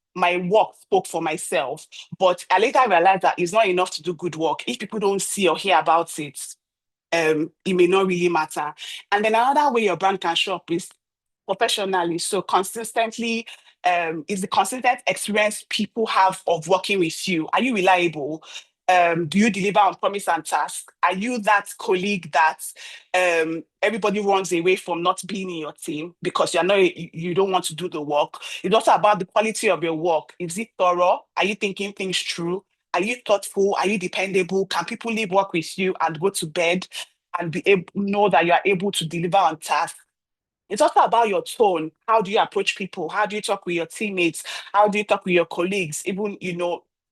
work spoke for myself. But I later realized that it's not enough to do good work. If people don't see or hear about it, it may not really matter. And then another way your brand can show up is professionally. So consistently, is the consistent experience people have of working with you. Are you reliable? Do you deliver on promise and task? Are you that colleague that everybody runs away from not being in your team because you don't want to do the work? It's also about the quality of your work. Is it thorough? Are you thinking things through? Are you thoughtful? Are you dependable? Can people leave work with you and go to bed and be able know that you are able to deliver on task? It's also about your tone. How do you approach people? How do you talk with your teammates? How do you talk with your colleagues? Even,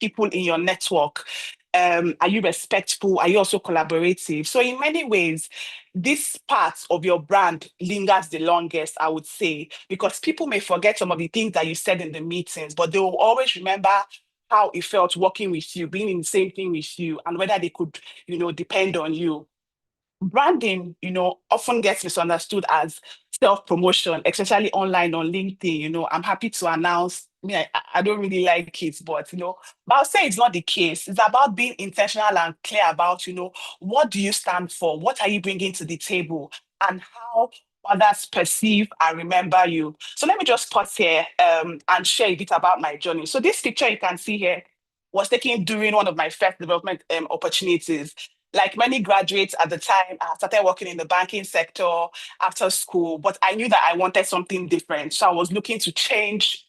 people in your network. Are you respectful? Are you also collaborative? So in many ways, this part of your brand lingers the longest, I would say, because people may forget some of the things that you said in the meetings, but they will always remember how it felt working with you, being in the same thing with you, and whether they could, depend on you. Branding, often gets misunderstood as self-promotion, especially online on LinkedIn. I'm happy to announce, I don't really like it, but I'll say it's not the case. It's about being intentional and clear about, what do you stand for? What are you bringing to the table? And how others perceive and remember you. So let me just pause here and share a bit about my journey. So this picture you can see here was taken during one of my first development opportunities. Like many graduates at the time, I started working in the banking sector after school, but I knew that I wanted something different. So I was looking to change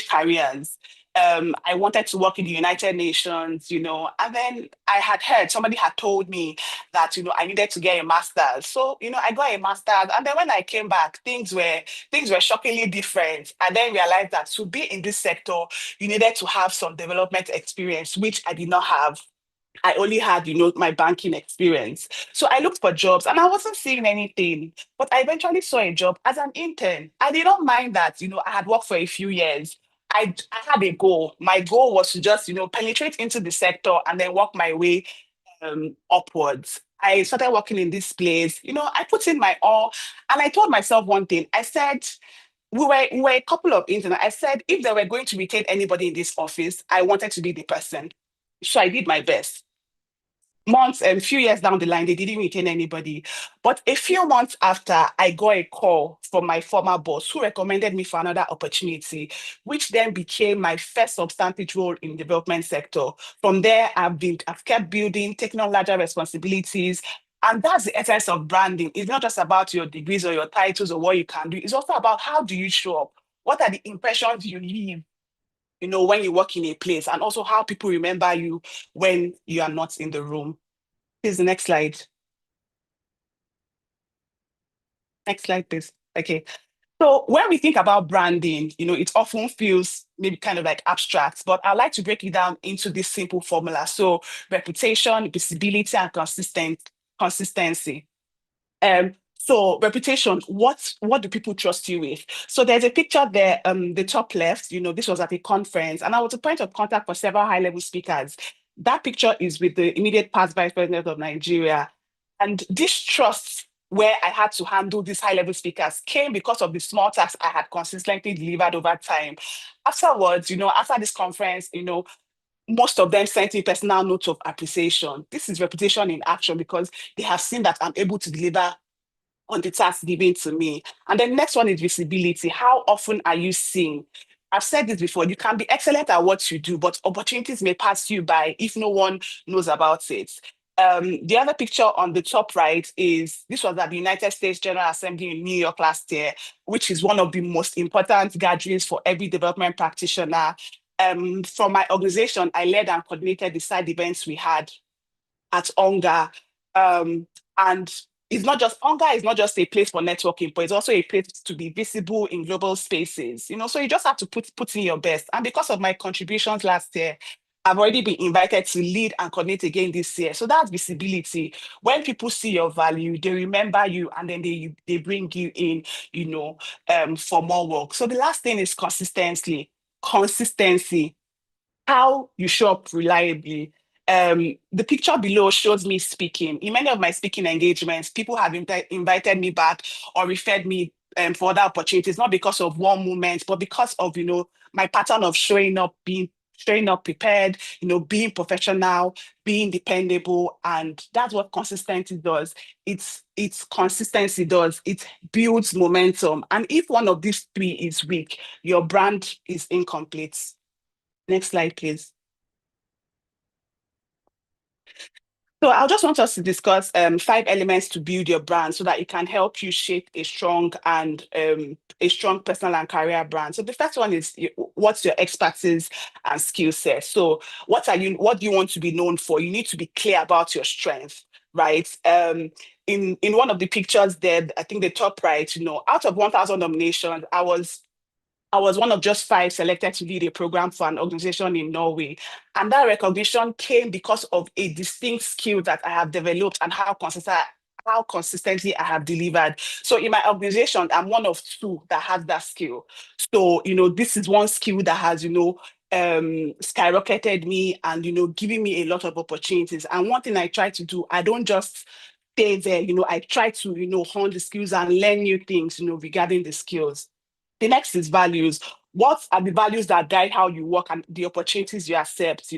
careers. I wanted to work in the United Nations, and then I had heard somebody had told me that, I needed to get a master's. So, I got a master's. And then when I came back, things were shockingly different. I then realized that to be in this sector, you needed to have some development experience, which I did not have. I only had, my banking experience. So I looked for jobs and I wasn't seeing anything. But I eventually saw a job as an intern. I did not mind that, I had worked for a few years. I had a goal. My goal was to just, penetrate into the sector and then work my way upwards. I started working in this place. I put in my all and I told myself one thing. I said, we were a couple of interns. I said, if they were going to retain anybody in this office, I wanted to be the person. So I did my best. Months and few years down the line, they didn't retain anybody. But a few months after, I got a call from my former boss who recommended me for another opportunity, which then became my first substantive role in the development sector. From there, I've kept building, taking on larger responsibilities, And that's the essence of branding. It's not just about your degrees or your titles or what you can do. It's also about how do you show up? What are the impressions you leave, when you work in a place, and also how people remember you when you are not in the room. Here's the next slide. Next slide, please. Okay. So when we think about branding, it often feels maybe kind of like abstract, but I like to break it down into this simple formula. So reputation, visibility, and consistency. So reputation, what do people trust you with? So there's a picture there, the top left, this was at a conference, and I was a point of contact for several high-level speakers. That picture is with the immediate past vice president of Nigeria. And this trust where I had to handle these high-level speakers came because of the small tasks I had consistently delivered over time. Afterwards, after this conference, most of them sent me personal notes of appreciation. This is reputation in action because they have seen that I'm able to deliver on the task given to me. And then next one is visibility. How often are you seen? I've said this before, you can be excellent at what you do, but opportunities may pass you by if no one knows about it. The other picture on the top right is, this was at the United States General Assembly in New York last year, which is one of the most important gatherings for every development practitioner. From my organization, I led and coordinated the side events we had at ONGA. And it's not just, ONGA is not just a place for networking, but it's also a place to be visible in global spaces. So you just have to put in your best. And because of my contributions last year, I've already been invited to lead and coordinate again this year. So that's visibility. When people see your value, they remember you, and then they bring you in, for more work. So the last thing is consistency, how you show up reliably. The picture below shows me speaking. In many of my speaking engagements, people have invited me back or referred me for other opportunities, not because of one moment, but because of, my pattern of showing up prepared, being professional, being dependable. And that's what consistency does. It's consistency does. It builds momentum. And if one of these three is weak, your brand is incomplete. Next slide, please. So I just want us to discuss 5 elements to build your brand so that it can help you shape a strong personal and career brand. So the first one is, what's your expertise and skill set? So what do you want to be known for? You need to be clear about your strength, right? In one of the pictures there, I think the top right, out of 1,000 nominations, I was one of just 5 selected to lead a program for an organization in Norway. And that recognition came because of a distinct skill that I have developed and how consistently I have delivered. So in my organization, I'm one of 2 that has that skill. So, this is one skill that has, skyrocketed me and, giving me a lot of opportunities. And one thing I try to do, I don't just stay there, I try to, hone the skills and learn new things, regarding the skills. The next is values. What are the values that guide how you work and the opportunities you accept?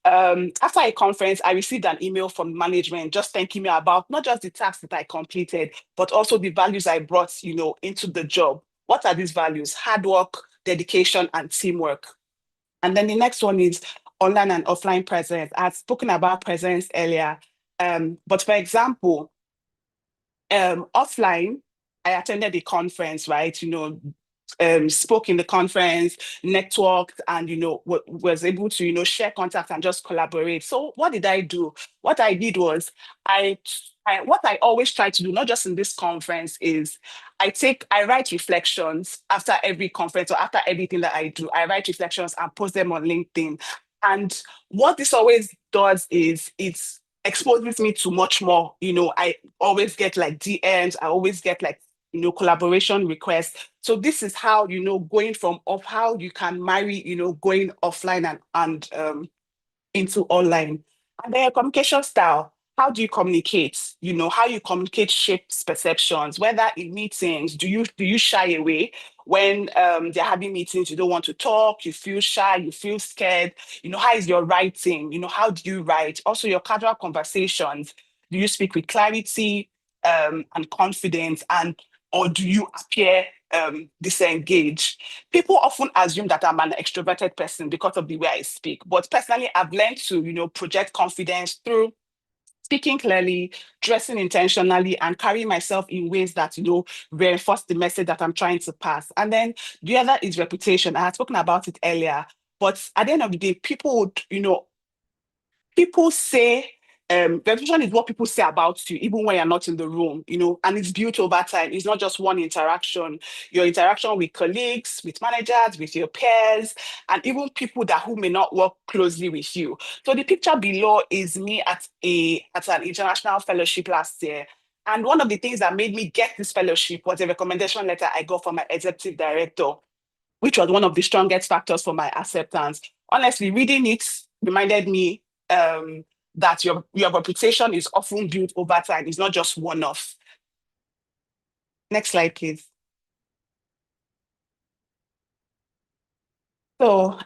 After a conference, I received an email from management just thanking me about not just the tasks that I completed, but also the values I brought, into the job. What are these values? Hard work, dedication, and teamwork. And then the next one is online and offline presence. I've spoken about presence earlier. But for example, offline, I attended the conference, right? Spoke in the conference, networked, and was able to share contacts and just collaborate. So what did I do? What I did was what I always try to do, not just in this conference, is I write reflections after every conference or after everything that I do. I write reflections and post them on LinkedIn. And what this always does is it's exposes me to much more. I always get like DMs, I always get like collaboration requests. So this is how, going from of how you can marry, going offline and into online. And then communication style. How do you communicate? How you communicate shapes perceptions, whether in meetings, do you shy away when they're having meetings, you don't want to talk, you feel shy, you feel scared. How is your writing? How do you write? Also your casual conversations. Do you speak with clarity and confidence, and or do you appear disengaged? People often assume that I'm an extroverted person because of the way I speak, but personally, I've learned to, project confidence through speaking clearly, dressing intentionally, and carrying myself in ways that, reinforce the message that I'm trying to pass. And then the other is reputation. I had spoken about it earlier, but at the end of the day, people say, reputation is what people say about you, even when you're not in the room, and it's built over time. It's not just one interaction. Your interaction with colleagues, with managers, with your peers, and even people who may not work closely with you. So the picture below is me at an international fellowship last year. And one of the things that made me get this fellowship was a recommendation letter I got from my executive director, which was one of the strongest factors for my acceptance. Honestly, reading it reminded me that your reputation is often built over time. It's not just one-off. Next slide, please. So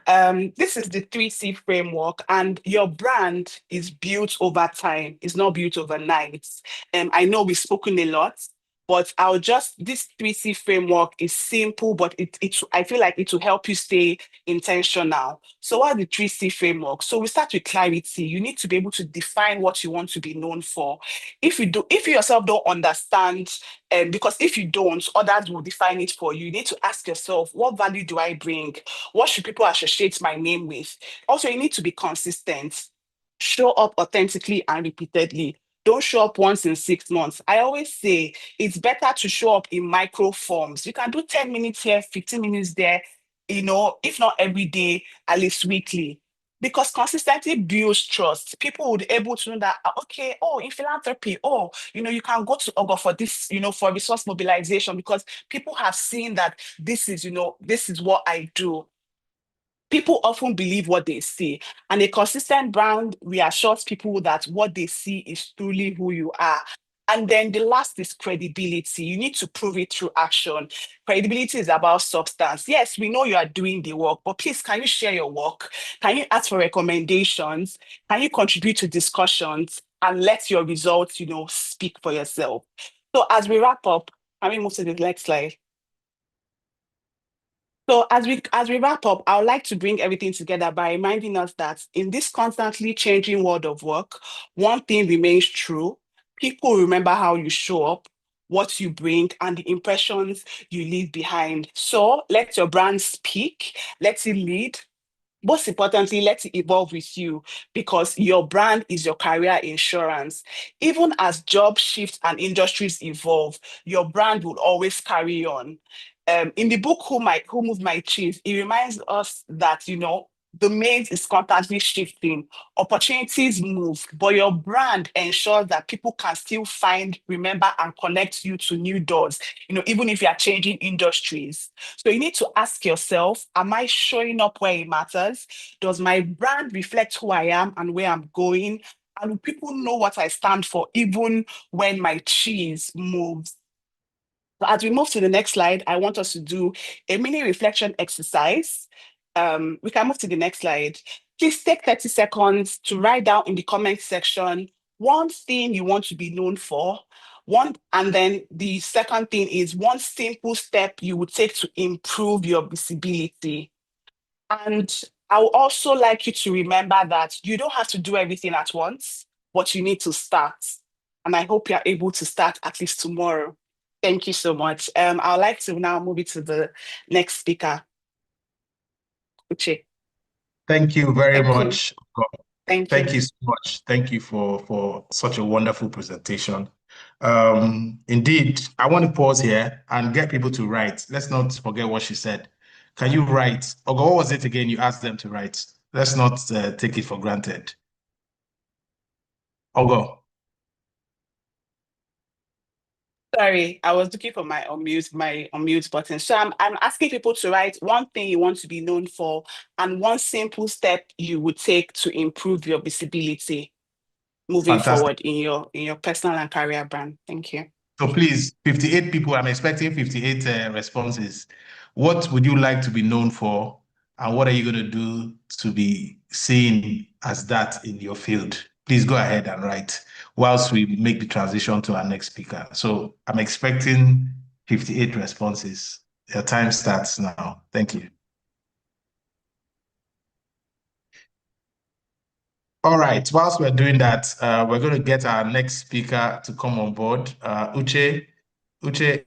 this is the 3C framework, and your brand is built over time. It's not built overnight. I know we've spoken a lot, but this 3C framework is simple, but I feel like it will help you stay intentional. So what are the 3C framework? So we start with clarity. You need to be able to define what you want to be known for. If you yourself don't understand, because if you don't, others will define it for you. You need to ask yourself, what value do I bring? What should people associate my name with? Also, you need to be consistent. Show up authentically and repeatedly. Don't show up once in 6 months. I always say it's better to show up in micro forms. You can do 10 minutes here, 15 minutes there, if not every day, at least weekly. Because consistency builds trust. People would be able to know that, okay, in philanthropy, you can go to Ogo for this, for resource mobilization, because people have seen that this is what I do. People often believe what they see, and a consistent brand reassures people that what they see is truly who you are. And then the last is credibility. You need to prove it through action. Credibility is about substance. Yes, we know you are doing the work, but please, can you share your work? Can you ask for recommendations? Can you contribute to discussions and let your results, speak for yourself? So as we wrap up, can we move to the next slide? So as we wrap up, I would like to bring everything together by reminding us that in this constantly changing world of work, one thing remains true. People remember how you show up, what you bring, and the impressions you leave behind. So let your brand speak, let it lead. Most importantly, let it evolve with you, because your brand is your career insurance. Even as jobs shift and industries evolve, your brand will always carry on. In the book, Who Moved My Cheese, it reminds us that, the maze is constantly shifting, opportunities move, but your brand ensures that people can still find, remember, and connect you to new doors, even if you are changing industries. So you need to ask yourself, am I showing up where it matters? Does my brand reflect who I am and where I'm going? And do people know what I stand for, even when my cheese moves? So as we move to the next slide, I want us to do a mini reflection exercise. We can move to the next slide. Please take 30 seconds to write down in the comment section one thing you want to be known for. And then the second thing is one simple step you would take to improve your visibility. And I would also like you to remember that you don't have to do everything at once, but you need to start. And I hope you're able to start at least tomorrow. Thank you so much. I would like to now move it to the next speaker. Uche. Thank you very Thank you. much. Thank you. Thank you so much. Thank you for such a wonderful presentation. Indeed, I want to pause here and get people to write. Let's not forget what she said. Can you write? Or what was it again you asked them to write? Let's not take it for granted. Ogo. Sorry, I was looking for my unmute button. So I'm asking people to write one thing you want to be known for and one simple step you would take to improve your visibility moving Fantastic. forward in your personal and career brand. Thank you. So please, 58 people, I'm expecting 58 responses. What would you like to be known for? And what are you going to do to be seen as that in your field? Please go ahead and write whilst we make the transition to our next speaker. So I'm expecting 58 responses. Your time starts now. Thank you. All right. Whilst we're doing that, we're going to get our next speaker to come on board. Uche,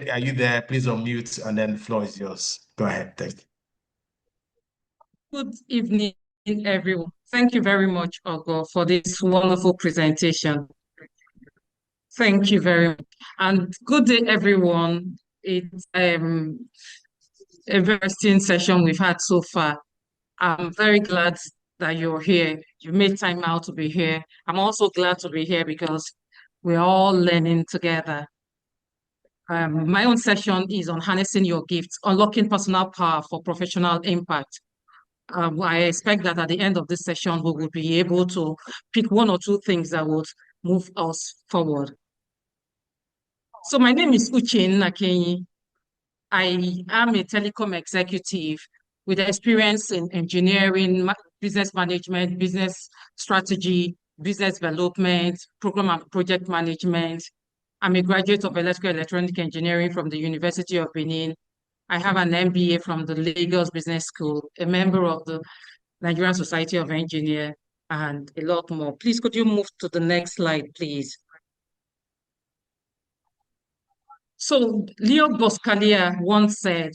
are you there? Please unmute, and then the floor is yours. Go ahead. Thank you. Good evening, everyone. Thank you very much, Ogo, for this wonderful presentation. Thank you very much. And good day, everyone. It's a very interesting session we've had so far. I'm very glad that you're here. You made time out to be here. I'm also glad to be here because we're all learning together. My own session is on harnessing your gifts, unlocking personal power for professional impact. I expect that at the end of this session, we will be able to pick one or two things that would move us forward. So my name is Uche Nakenyi. I am a telecom executive with experience in engineering, business management, business strategy, business development, program and project management. I'm a graduate of electrical electronic engineering from the University of Benin. I have an MBA from the Lagos Business School, a member of the Nigerian Society of Engineers, and a lot more. Please, could you move to the next slide, please? So Leo Boscalia once said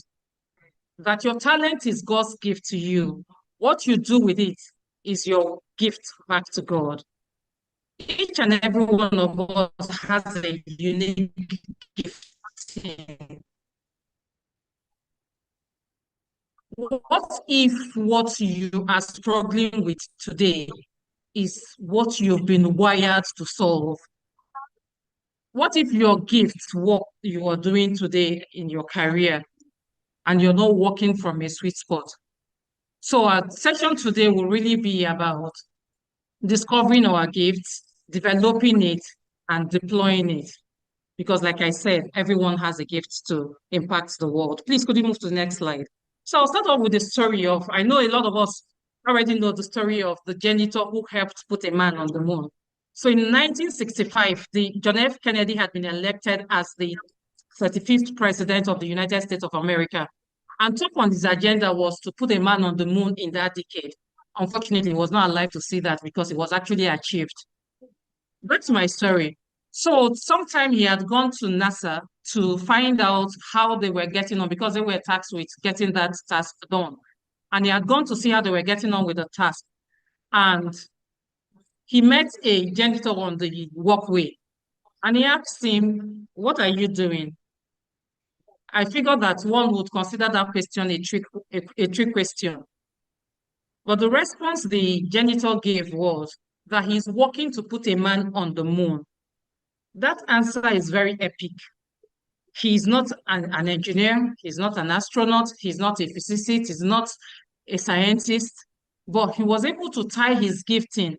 that your talent is God's gift to you. What you do with it is your gift back to God. Each and every one of us has a unique gift. What if what you are struggling with today is what you've been wired to solve? What if your gift, what you are doing today in your career, and you're not working from a sweet spot? So our session today will really be about discovering our gifts, developing it, and deploying it. Because like I said, everyone has a gift to impact the world. Please, could you move to the next slide? So I'll start off with the story of, I know a lot of us already know the story of the janitor who helped put a man on the moon. So in 1965, John F. Kennedy had been elected as the 35th president of the United States of America. And top on his agenda was to put a man on the moon in that decade. Unfortunately, he was not alive to see that because it was actually achieved. That's my story. So sometime he had gone to NASA to find out how they were getting on because they were tasked with getting that task done. And he had gone to see how they were getting on with the task. And he met a janitor on the walkway. And he asked him, "What are you doing?" I figured that one would consider that question a trick question. But the response the janitor gave was that he's working to put a man on the moon. That answer is very epic. He's not an engineer, he's not an astronaut, he's not a physicist, he's not a scientist, but he was able to tie his gifting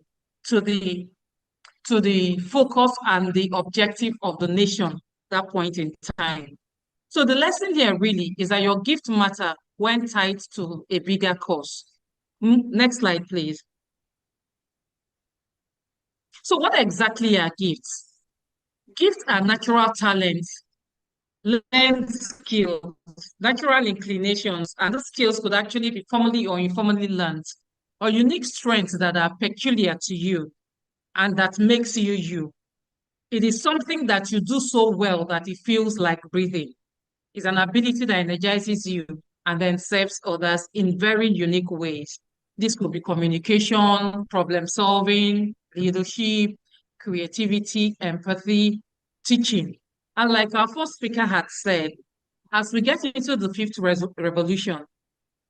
to the focus and the objective of the nation at that point in time. So the lesson here really is that your gift matter when tied to a bigger cause. Next slide, please. So what exactly are gifts? Gifts are natural talents, learned skills, natural inclinations, and those skills could actually be formally or informally learned, or unique strengths that are peculiar to you and that makes you you. It is something that you do so well that it feels like breathing. It's an ability that energizes you and then serves others in very unique ways. This could be communication, problem solving, leadership, creativity, empathy, teaching. And like our first speaker had said, as we get into the fifth revolution,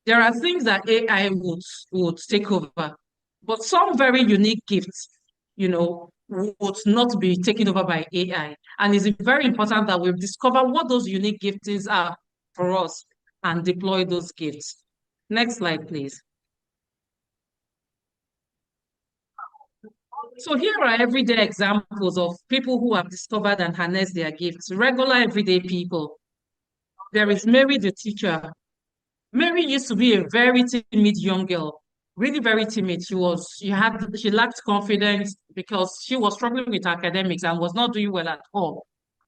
there are things that AI would take over, but some very unique gifts, would not be taken over by AI. And it's very important that we discover what those unique giftings are for us and deploy those gifts. Next slide, please. So here are everyday examples of people who have discovered and harnessed their gifts, regular everyday people. There is Mary the teacher. Mary used to be a very timid young girl, really very timid. She lacked confidence because she was struggling with academics and was not doing well at all.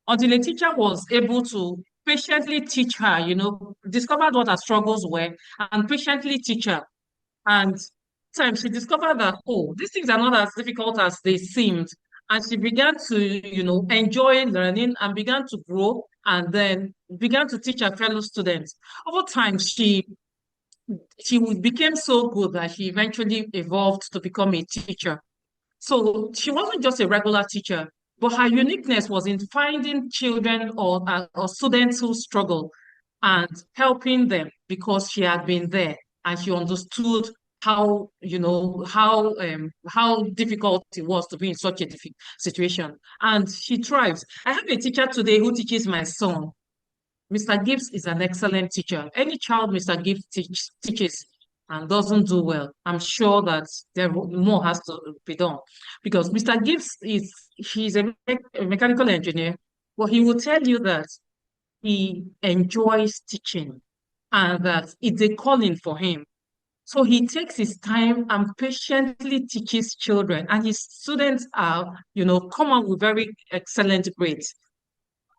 Until a teacher was able to patiently teach her, discovered what her struggles were and patiently teach her. And time she discovered that, oh, these things are not as difficult as they seemed. And she began to, enjoy learning and began to grow and then began to teach her fellow students. Over time, she became so good that she eventually evolved to become a teacher. So she wasn't just a regular teacher, but her uniqueness was in finding children or students who struggle and helping them because she had been there and she understood how difficult it was to be in such a situation. And she thrives. I have a teacher today who teaches my son. Mr. Gibbs is an excellent teacher. Any child Mr. Gibbs teaches and doesn't do well, I'm sure that there more has to be done. Because Mr. Gibbs he's a mechanical engineer, but he will tell you that he enjoys teaching and that it's a calling for him. So he takes his time and patiently teaches children, and his students come out with very excellent grades.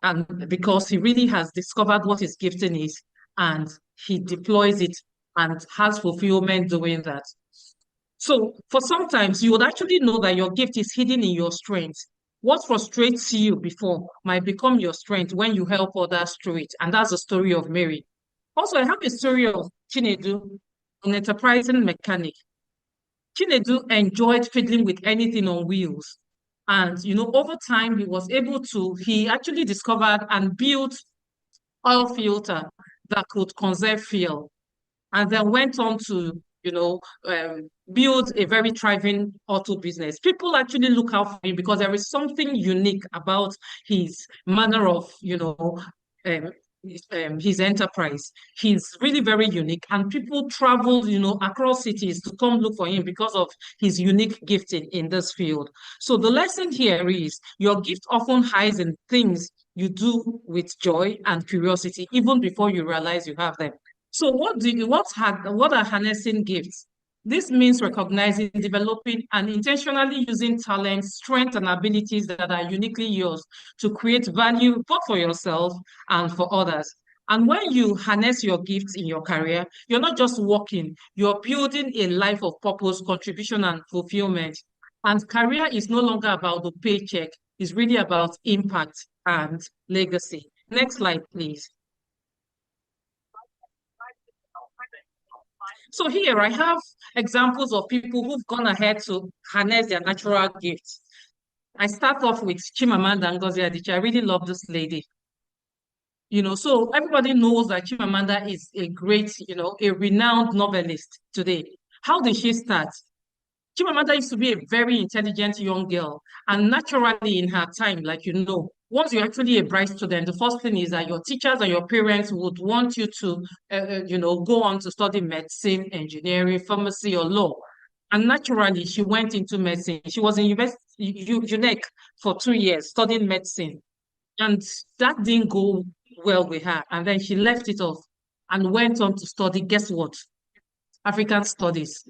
And because he really has discovered what his gifting is and he deploys it and has fulfillment doing that. So for sometimes you would actually know that your gift is hidden in your strength. What frustrates you before might become your strength when you help others through it. And that's the story of Mary. Also, I have a story of Chinedu, an enterprising mechanic. Chinedu enjoyed fiddling with anything on wheels. And, over time, he actually discovered and built oil filter that could conserve fuel and then went on to, build a very thriving auto business. People actually look out for him because there is something unique about his manner of, um, his enterprise. He's really very unique, and people travel, across cities to come look for him because of his unique gifting in this field. So the lesson here is your gift often hides in things you do with joy and curiosity, even before you realize you have them. So what are harnessing gifts? This means recognizing, developing, and intentionally using talents, strengths, and abilities that are uniquely yours to create value both for yourself and for others. And when you harness your gifts in your career, you're not just working, you're building a life of purpose, contribution, and fulfillment. And career is no longer about the paycheck, it's really about impact and legacy. Next slide, please. So here I have examples of people who've gone ahead to harness their natural gifts. I start off with Chimamanda Ngozi Adichie. I really love this lady. So everybody knows that Chimamanda is a great, a renowned novelist today. How did she start? Chimamanda used to be a very intelligent young girl, and naturally in her time, like once you're actually a bright student, the first thing is that your teachers and your parents would want you to, go on to study medicine, engineering, pharmacy, or law. And naturally, she went into medicine. She was in UNEC for 2 years studying medicine, and that didn't go well with her. And then she left it off and went on to study. Guess what? African studies.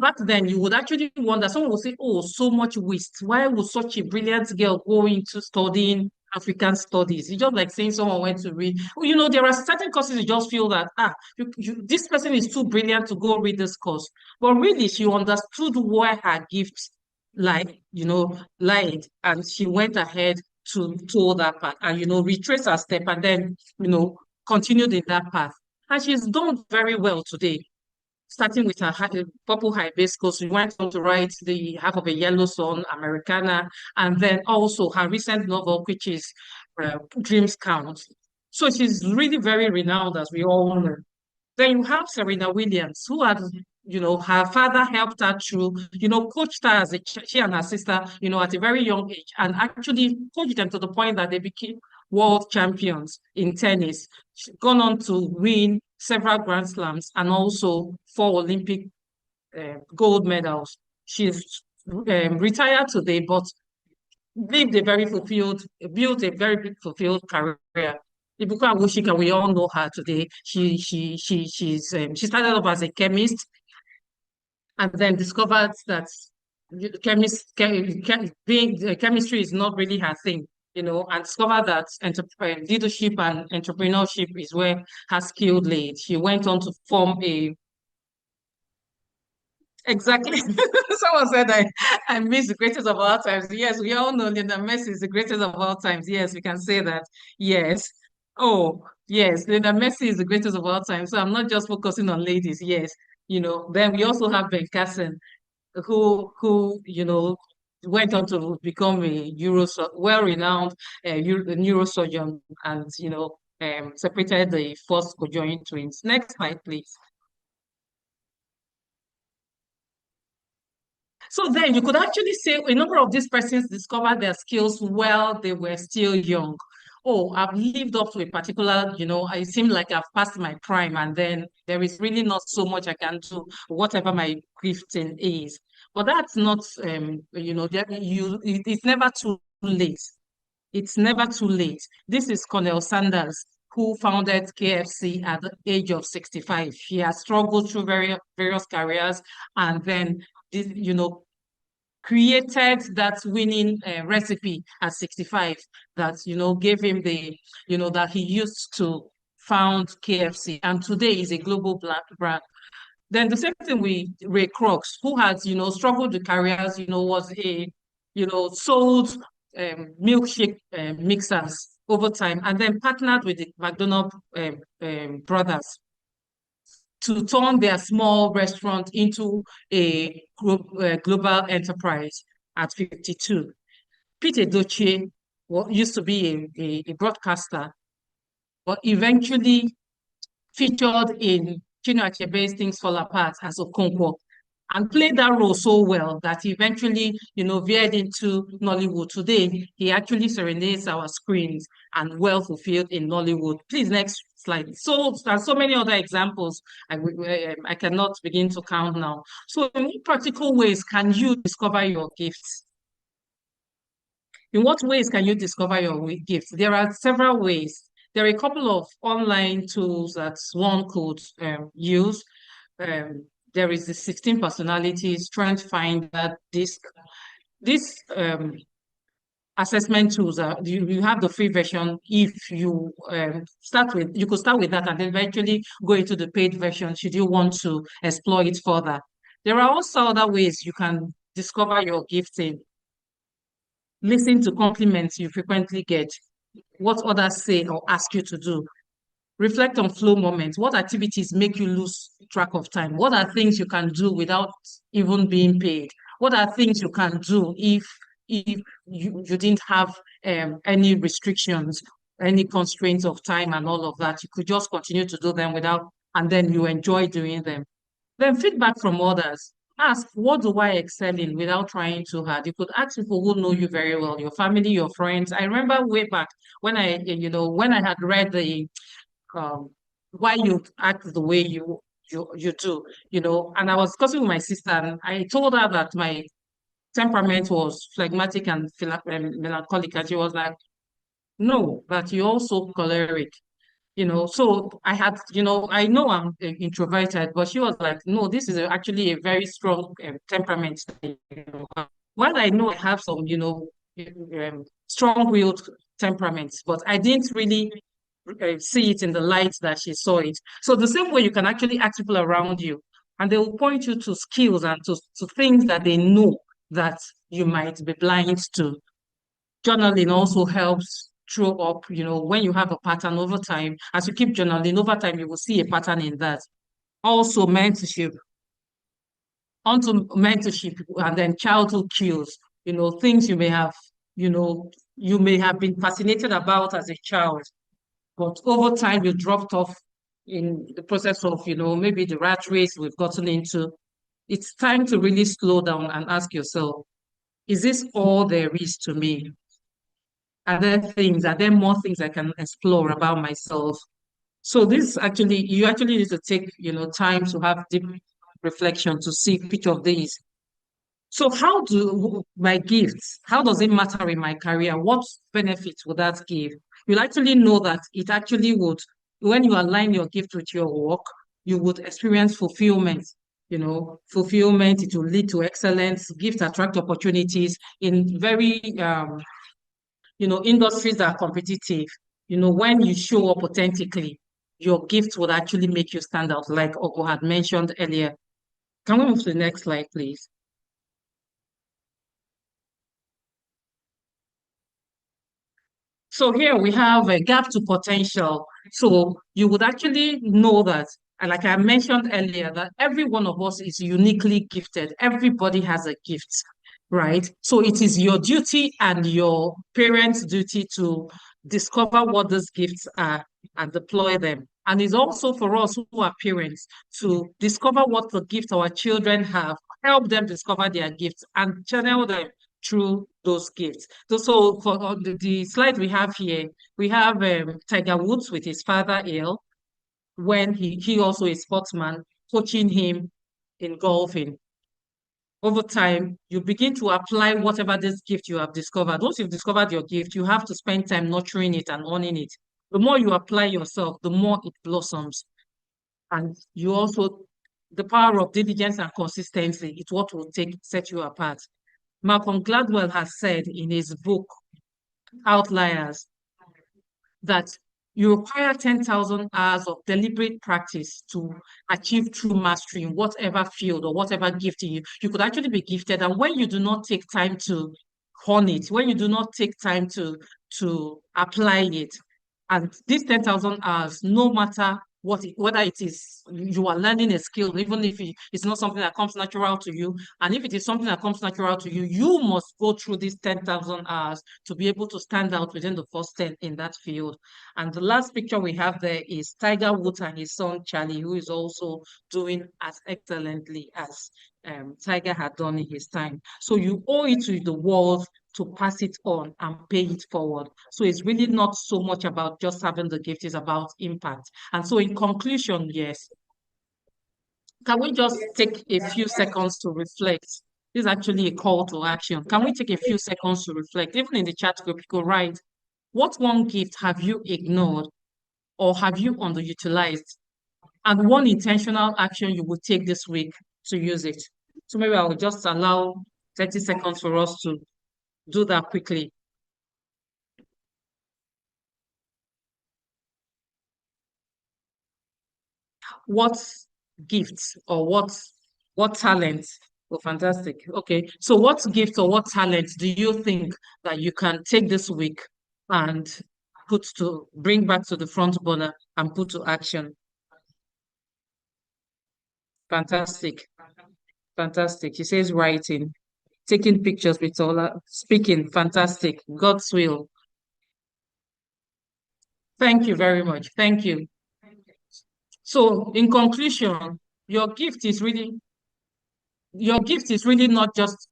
Back then you would actually wonder, someone would say, oh, so much waste. Why would such a brilliant girl go into studying African studies? It's just like saying someone went to read. There are certain courses you just feel that, this person is too brilliant to go read this course. But really, she understood where her gifts lied, and she went ahead to told that path and, retrace her step and then, continued in that path. And she's done very well today, starting with her purple hibiscus. She went on to write The Half of a Yellow Sun, Americana, and then also her recent novel, which is Dreams Count. So she's really very renowned, as we all know. Then you have Serena Williams, who had, her father helped her through, coached her she and her sister, at a very young age, and actually coached them to the point that they became world champions in tennis. She's gone on to win several Grand Slams and also 4 Olympic gold medals. She's retired today, but built a very fulfilled career. Ibuka Woshika, we all know her today. She started off as a chemist and then discovered that chemistry is not really her thing, and discovered that leadership and entrepreneurship is where her skill laid. She went on to form Exactly. Someone said I miss the greatest of all times. Yes, we all know Linda Messi is the greatest of all times. Yes, we can say that. Yes. Oh, yes, Linda Messi is the greatest of all time. So I'm not just focusing on ladies. Yes, then we also have Ben Carson, who went on to become a well-renowned neurosurgeon, and separated the first conjoined twins. Next slide, please. So then you could actually say a number of these persons discovered their skills while they were still young. Oh, I've lived up to a particular, I seem like I've passed my prime, and then there is really not so much I can do, whatever my gifting is. But that's not, it's never too late. It's never too late. This is Colonel Sanders, who founded KFC at the age of 65. He has struggled through various careers, and then this, created that winning recipe at 65 that, gave him that he used to found KFC. And today is a global brand. Then the same thing with Ray Kroc, who has, struggled with careers, was sold milkshake mixers over time, and then partnered with the McDonald brothers to turn their small restaurant into a global enterprise at 52. Peter Doce used to be a broadcaster, but eventually featured in Chinua Achebe's Things Fall Apart as Okonkwo, and played that role so well that he eventually, veered into Nollywood. Today, he actually serenades our screens and well fulfilled in Nollywood. Please, next slide. So there's so many other examples I cannot begin to count now. So in what practical ways can you discover your gifts? In what ways can you discover your gifts? There are several ways. There are a couple of online tools that one could use. There is the 16 personalities, Strength Finder. This assessment tools you have the free version. If you you could start with that and then eventually go into the paid version should you want to explore it further. There are also other ways you can discover your gifting. Listen to compliments you frequently get, what others say or ask you to do. Reflect on flow moments. What activities make you lose track of time? What are things you can do without even being paid? What are things you can do if you didn't have any restrictions, any constraints of time and all of that? You could just continue to do them without, and then you enjoy doing them. Then feedback from others. Ask, what do I excel in without trying too hard? You could ask people who know you very well, your family, your friends. I remember way back when when I had read the why you act the way you do, and I was discussing with my sister, and I told her that my temperament was phlegmatic and melancholic, and she was like, no, that you're also choleric. So I had, I know I'm introverted, but she was like, no, this is actually a very strong temperament. While I know I have some, strong-willed temperaments, but I didn't really see it in the light that she saw it. So the same way you can actually ask people around you, and they will point you to skills and to things that they know that you might be blind to. Journaling also helps throw up, when you have a pattern over time. As you keep journaling over time, you will see a pattern in that. Also, mentorship. Onto mentorship and then childhood cues, things you may have been fascinated about as a child, but over time you dropped off in the process of, maybe the rat race we've gotten into. It's time to really slow down and ask yourself, is this all there is to me? Are there more things I can explore about myself? So this actually, you actually need to take, time to have deep reflection to see which of these. So how do my gifts, how does it matter in my career? What benefits would that give? You'll actually know that it actually would, when you align your gift with your work, you would experience fulfillment. Fulfillment, it will lead to excellence. Gifts attract opportunities in very industries that are competitive. When you show up authentically, your gift will actually make you stand out, like Ogo had mentioned earlier. Can we move to the next slide, please? So here we have a gap to potential. So you would actually know that, and like I mentioned earlier, that every one of us is uniquely gifted. Everybody has a gift, right? So it is your duty and your parents' duty to discover what those gifts are and deploy them. And it's also for us who are parents to discover what the gift our children have, help them discover their gifts and channel them through those gifts. So for the slide we have here, we have Tiger Woods with his father ill when he also a sportsman coaching him in golfing. Over time, you begin to apply whatever this gift you have discovered. Once you've discovered your gift, you have to spend time nurturing it and owning it. The more you apply yourself, the more it blossoms. And you also, the power of diligence and consistency is what will set you apart. Malcolm Gladwell has said in his book, Outliers, that you require 10,000 hours of deliberate practice to achieve true mastery in whatever field or whatever gift you could actually be gifted. And when you do not take time to hone it, when you do not take time to apply it, and these 10,000 hours, no matter whether it is you are learning a skill, even if it's not something that comes natural to you, and if it is something that comes natural to you, you must go through these 10,000 hours to be able to stand out within the first 10 in that field. And the last picture we have there is Tiger Woods and his son Charlie, who is also doing as excellently as Tiger had done in his time. So you owe it to the world to pass it on and pay it forward. So it's really not so much about just having the gift, it's about impact. And so in conclusion, yes, can we just take a few seconds to reflect? This is actually a call to action. Can we take a few seconds to reflect? Even in the chat group, you could write, what one gift have you ignored or have you underutilized? And one intentional action you would take this week to use it. So maybe I will just allow 30 seconds for us to do that quickly. What gifts or what talent? Oh, fantastic. Okay. So what gift or what talent do you think that you can take this week and bring back to the front burner and put to action? Fantastic. Fantastic. He says writing, taking pictures with all speaking. Fantastic. God's will. Thank you very much. Thank you. So in conclusion, your gift is really not just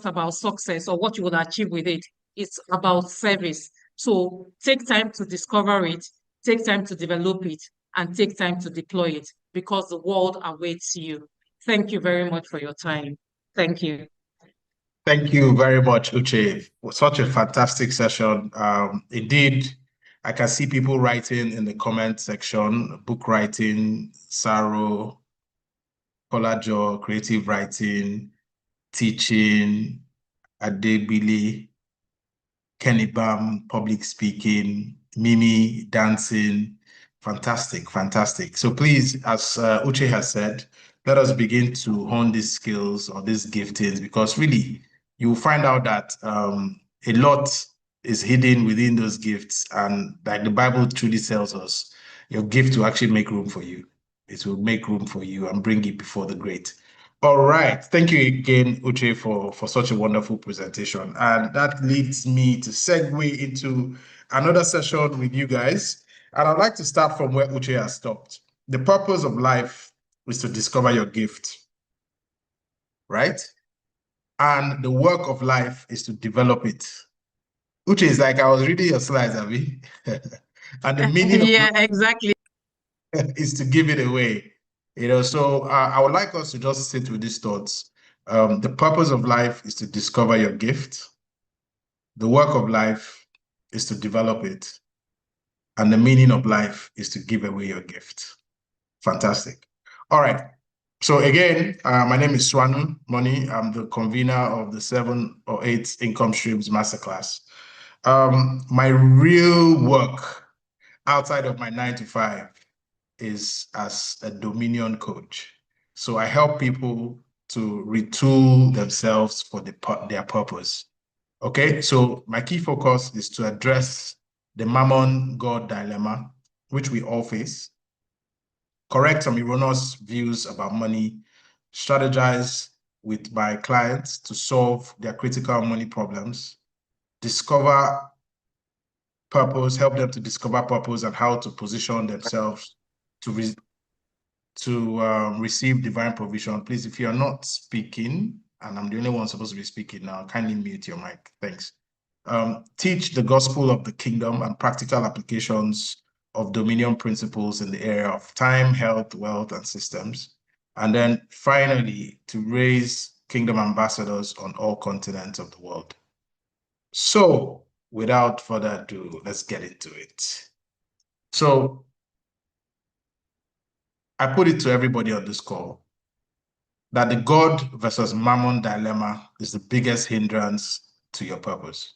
about success or what you would achieve with it. It's about service. So take time to discover it, take time to develop it, and take time to deploy it because the world awaits you. Thank you very much for your time. Thank you. Thank you very much, Uche. Such a fantastic session. Indeed, I can see people writing in the comment section, book writing, Saro, Kolajo, creative writing, teaching, Adebili, Kenny Bam, public speaking, Mimi, dancing. Fantastic, fantastic. So please, as Uche has said, let us begin to hone these skills or these giftings because really, you will find out that a lot is hidden within those gifts. And like the Bible truly tells us, your gift will actually make room for you. It will make room for you and bring it before the great. All right. Thank you again, Uche, for such a wonderful presentation. And that leads me to segue into another session with you guys. And I'd like to start from where Uche has stopped. The purpose of life is to discover your gift, right? And the work of life is to develop it. Uche is like, I was reading your slides, Abby. And the meaning of Yeah, exactly. is to give it away. So I would like us to just sit with these thoughts. The purpose of life is to discover your gift. The work of life is to develop it. And the meaning of life is to give away your gift. Fantastic. All right. So again, my name is Swanu Money. I'm the convener of the 7 or 8 Income Streams Masterclass. My real work outside of my 9 to 5 is as a Dominion coach. So I help people to retool themselves for their purpose. Okay, so my key focus is to address the Mammon-God dilemma, which we all face, correct some erroneous views about money, strategize with my clients to solve their critical money problems, discover purpose, help them to discover purpose and how to position themselves to receive divine provision. Please, if you are not speaking, and I'm the only one supposed to be speaking now, kindly mute your mic. Thanks. Teach the gospel of the kingdom and practical applications of dominion principles in the area of time, health, wealth, and systems. And then finally, to raise kingdom ambassadors on all continents of the world. So without further ado, let's get into it. So I put it to everybody on this call that the God versus Mammon dilemma is the biggest hindrance to your purpose.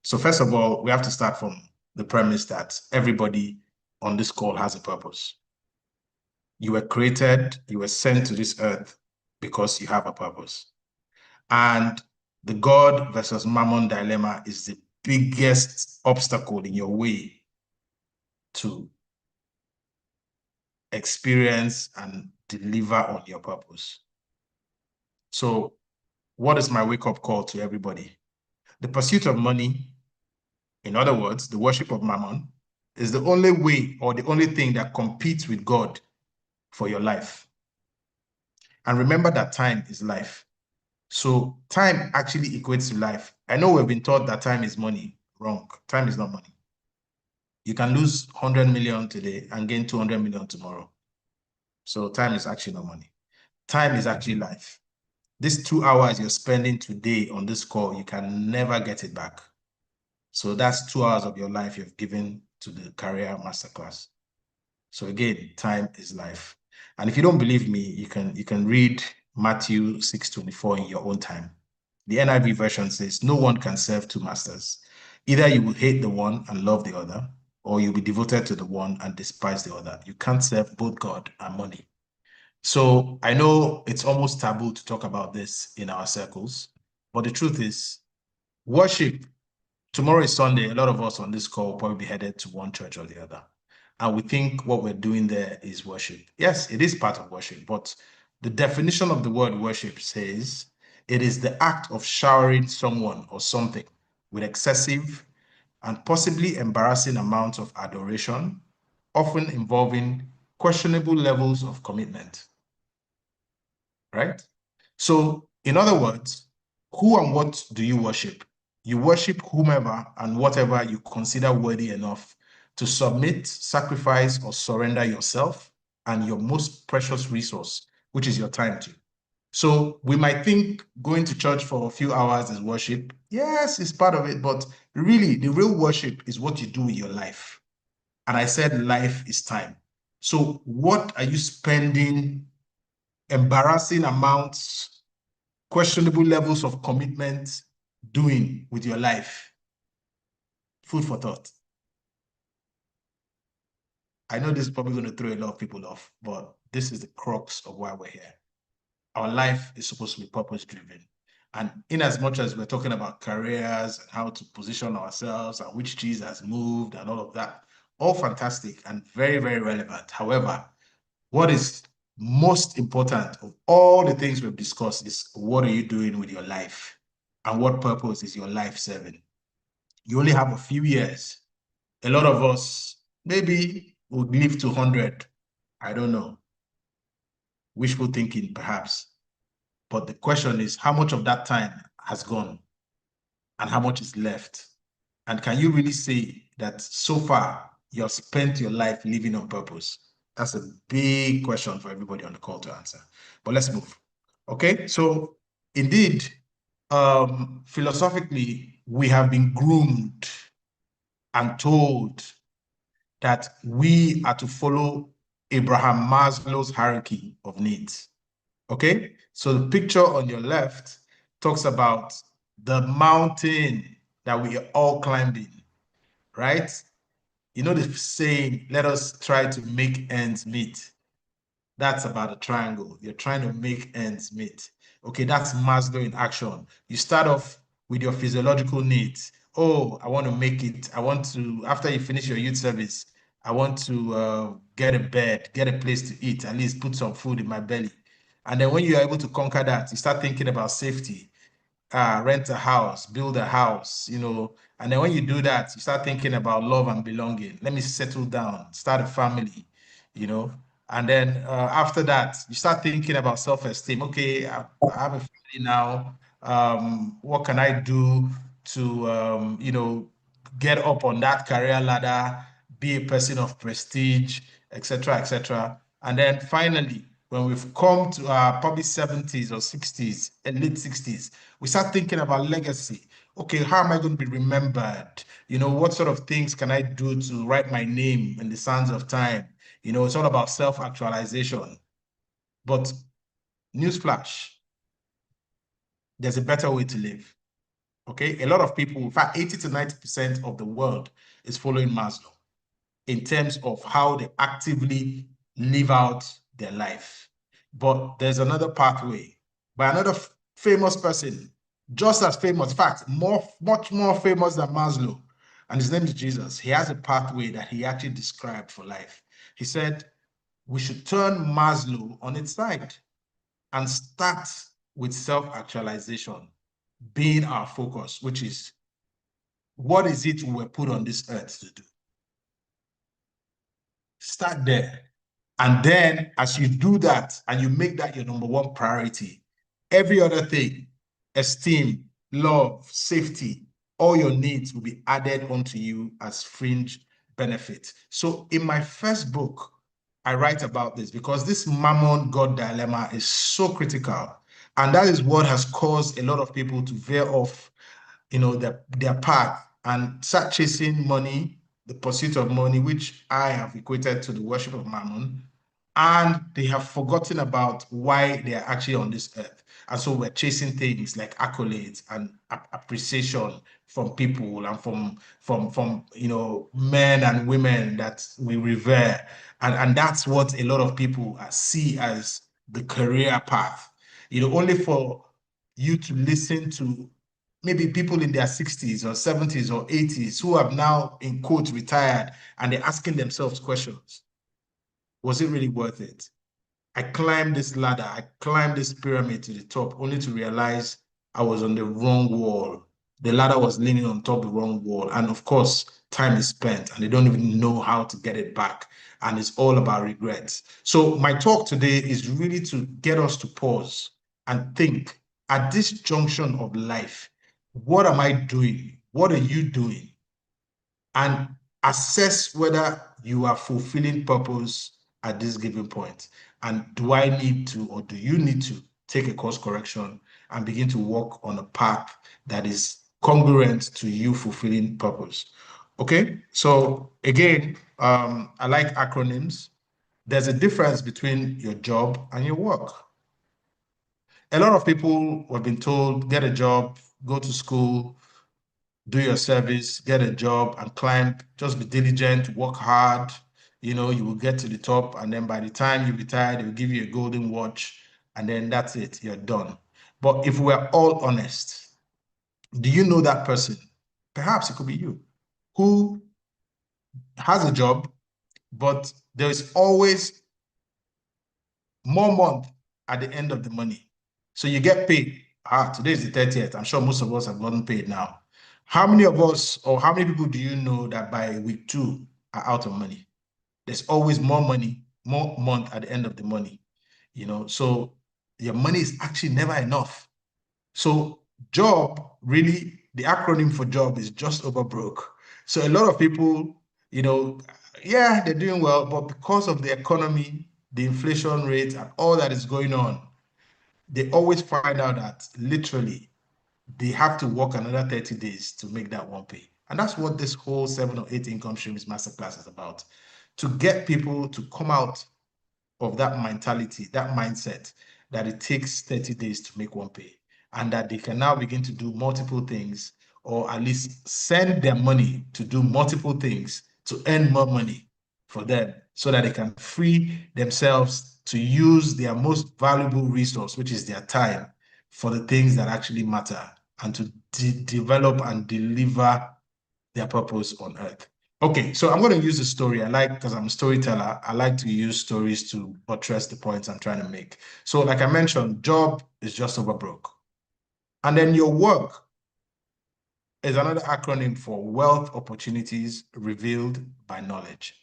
So first of all, we have to start from the premise that everybody on this call has a purpose. You were created, you were sent to this earth because you have a purpose. And the God versus Mammon dilemma is the biggest obstacle in your way to experience and deliver on your purpose. So what is my wake-up call to everybody? The pursuit of money, in other words, the worship of Mammon, is the only way or the only thing that competes with God for your life. And remember that time is life. So time actually equates to life. I know we've been taught that time is money. Wrong. Time is not money. You can lose 100 million today and gain 200 million tomorrow. So time is actually not money. Time is actually life. These 2 hours you're spending today on this call, you can never get it back. So that's 2 hours of your life you've given to the career masterclass. So again, time is life. And if you don't believe me, you can read Matthew 6:24 in your own time. The NIV version says, no one can serve two masters. Either you will hate the one and love the other, or you'll be devoted to the one and despise the other. You can't serve both God and money. So I know it's almost taboo to talk about this in our circles, but the truth is, worship, tomorrow is Sunday. A lot of us on this call will probably be headed to one church or the other. And we think what we're doing there is worship. Yes, it is part of worship, but the definition of the word worship says it is the act of showering someone or something with excessive and possibly embarrassing amounts of adoration, often involving questionable levels of commitment. Right? So, in other words, who and what do you worship? You worship whomever and whatever you consider worthy enough to submit, sacrifice, or surrender yourself and your most precious resource, which is your time to. So we might think going to church for a few hours is worship. Yes, it's part of it, but really the real worship is what you do with your life. And I said life is time. So what are you spending embarrassing amounts, questionable levels of commitment doing with your life? Food for thought. I know this is probably going to throw a lot of people off, but this is the crux of why we're here. Our life is supposed to be purpose-driven. And in as much as we're talking about careers and how to position ourselves and which cheese has moved and all of that, all fantastic and very, very relevant. However, what is most important of all the things we've discussed is what are you doing with your life and what purpose is your life serving? You only have a few years. A lot of us maybe will live to 100. I don't know. Wishful thinking, perhaps. But the question is, how much of that time has gone and how much is left? And can you really say that so far you have spent your life living on purpose? That's a big question for everybody on the call to answer. But let's move. Okay, so indeed, philosophically, we have been groomed and told that we are to follow Abraham Maslow's hierarchy of needs. Okay, so the picture on your left talks about the mountain that we are all climbing, right? You know the saying, let us try to make ends meet. That's about a triangle. You're trying to make ends meet. Okay, that's Maslow in action. You start off with your physiological needs. Oh, I want to make it. I want to, after you finish your youth service, I want to get a bed, get a place to eat, at least put some food in my belly. And then when you are able to conquer that, you start thinking about safety, rent a house, build a house, and then when you do that, you start thinking about love and belonging. Let me settle down, start a family, you know. And then after that, you start thinking about self-esteem. Okay, I have a family now. What can I do to, get up on that career ladder, be a person of prestige, etc., etc. And then finally, when we've come to our probably 70s or 60s and late 60s, we start thinking about legacy. Okay, how am I going to be remembered? What sort of things can I do to write my name in the sands of time? It's all about self-actualization. But newsflash, there's a better way to live. Okay, a lot of people, in fact, 80 to 90% of the world is following Maslow in terms of how they actively live out their life. But there's another pathway by another famous person, just as famous, in fact, much more famous than Maslow, and his name is Jesus. He has a pathway that he actually described for life. He said we should turn Maslow on its side and start with self-actualization being our focus, which is what is it we were put on this earth to do? Start there. And then as you do that and you make that your number one priority, every other thing, esteem, love, safety, all your needs will be added onto you as fringe benefits. So in my first book, I write about this because this mammon God dilemma is so critical. And that is what has caused a lot of people to veer off, their path and start chasing money, the pursuit of money, which I have equated to the worship of mammon, and they have forgotten about why they are actually on this earth. And so we're chasing things like accolades and appreciation from people and from men and women that we revere. And that's what a lot of people see as the career path. Only for you to listen to maybe people in their 60s or 70s or 80s who have now, in quotes, retired, and they're asking themselves questions. Was it really worth it? I climbed this ladder, I climbed this pyramid to the top, only to realize I was on the wrong wall. The ladder was leaning on top of the wrong wall. And of course, time is spent and they don't even know how to get it back. And it's all about regrets. So my talk today is really to get us to pause and think at this junction of life, what am I doing? What are you doing? And assess whether you are fulfilling purpose at this given point. And do I need to, or do you need to take a course correction and begin to walk on a path that is congruent to you fulfilling purpose? Okay, so again, I like acronyms. There's a difference between your job and your work. A lot of people have been told, get a job, go to school, do your service, get a job and climb, just be diligent, work hard, you will get to the top. And then by the time you retire, they will give you a golden watch and then that's it, you're done. But if we're all honest, do you know that person? Perhaps it could be you who has a job, but there is always more month at the end of the money. So you get paid. Today is the 30th. I'm sure most of us have gotten paid now. How many of us or how many people do you know that by week 2 are out of money? There's always more money, more month at the end of the money. So your money is actually never enough. So job, really, the acronym for job is just over broke. So a lot of people, yeah, they're doing well, but because of the economy, the inflation rate, and all that is going on, they always find out that literally they have to work another 30 days to make that one pay. And that's what this whole 7 or 8 income streams masterclass is about. To get people to come out of that mentality, that mindset, that it takes 30 days to make one pay, and that they can now begin to do multiple things, or at least send their money to do multiple things to earn more money for them so that they can free themselves to use their most valuable resource, which is their time, for the things that actually matter and to develop and deliver their purpose on earth. Okay, so I'm going to use a story. Because I'm a storyteller, I like to use stories to buttress the points I'm trying to make. So like I mentioned, job is just over broke. And then your work is another acronym for wealth opportunities revealed by knowledge.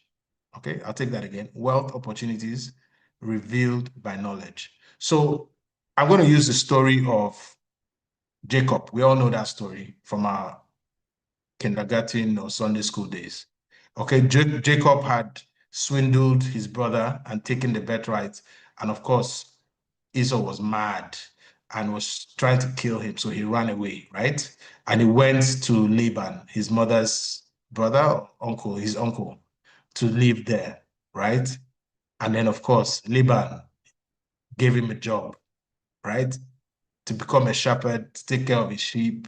Okay, I'll take that again. Wealth opportunities revealed by knowledge. So I'm going to use the story of Jacob. We all know that story from our kindergarten or Sunday school days. Okay, Jacob had swindled his brother and taken the birthright. And of course, Esau was mad and was trying to kill him. So he ran away, right? And he went to Laban, his mother's brother, uncle, his uncle, to live there, right? And then, of course, Laban gave him a job, right? To become a shepherd, to take care of his sheep.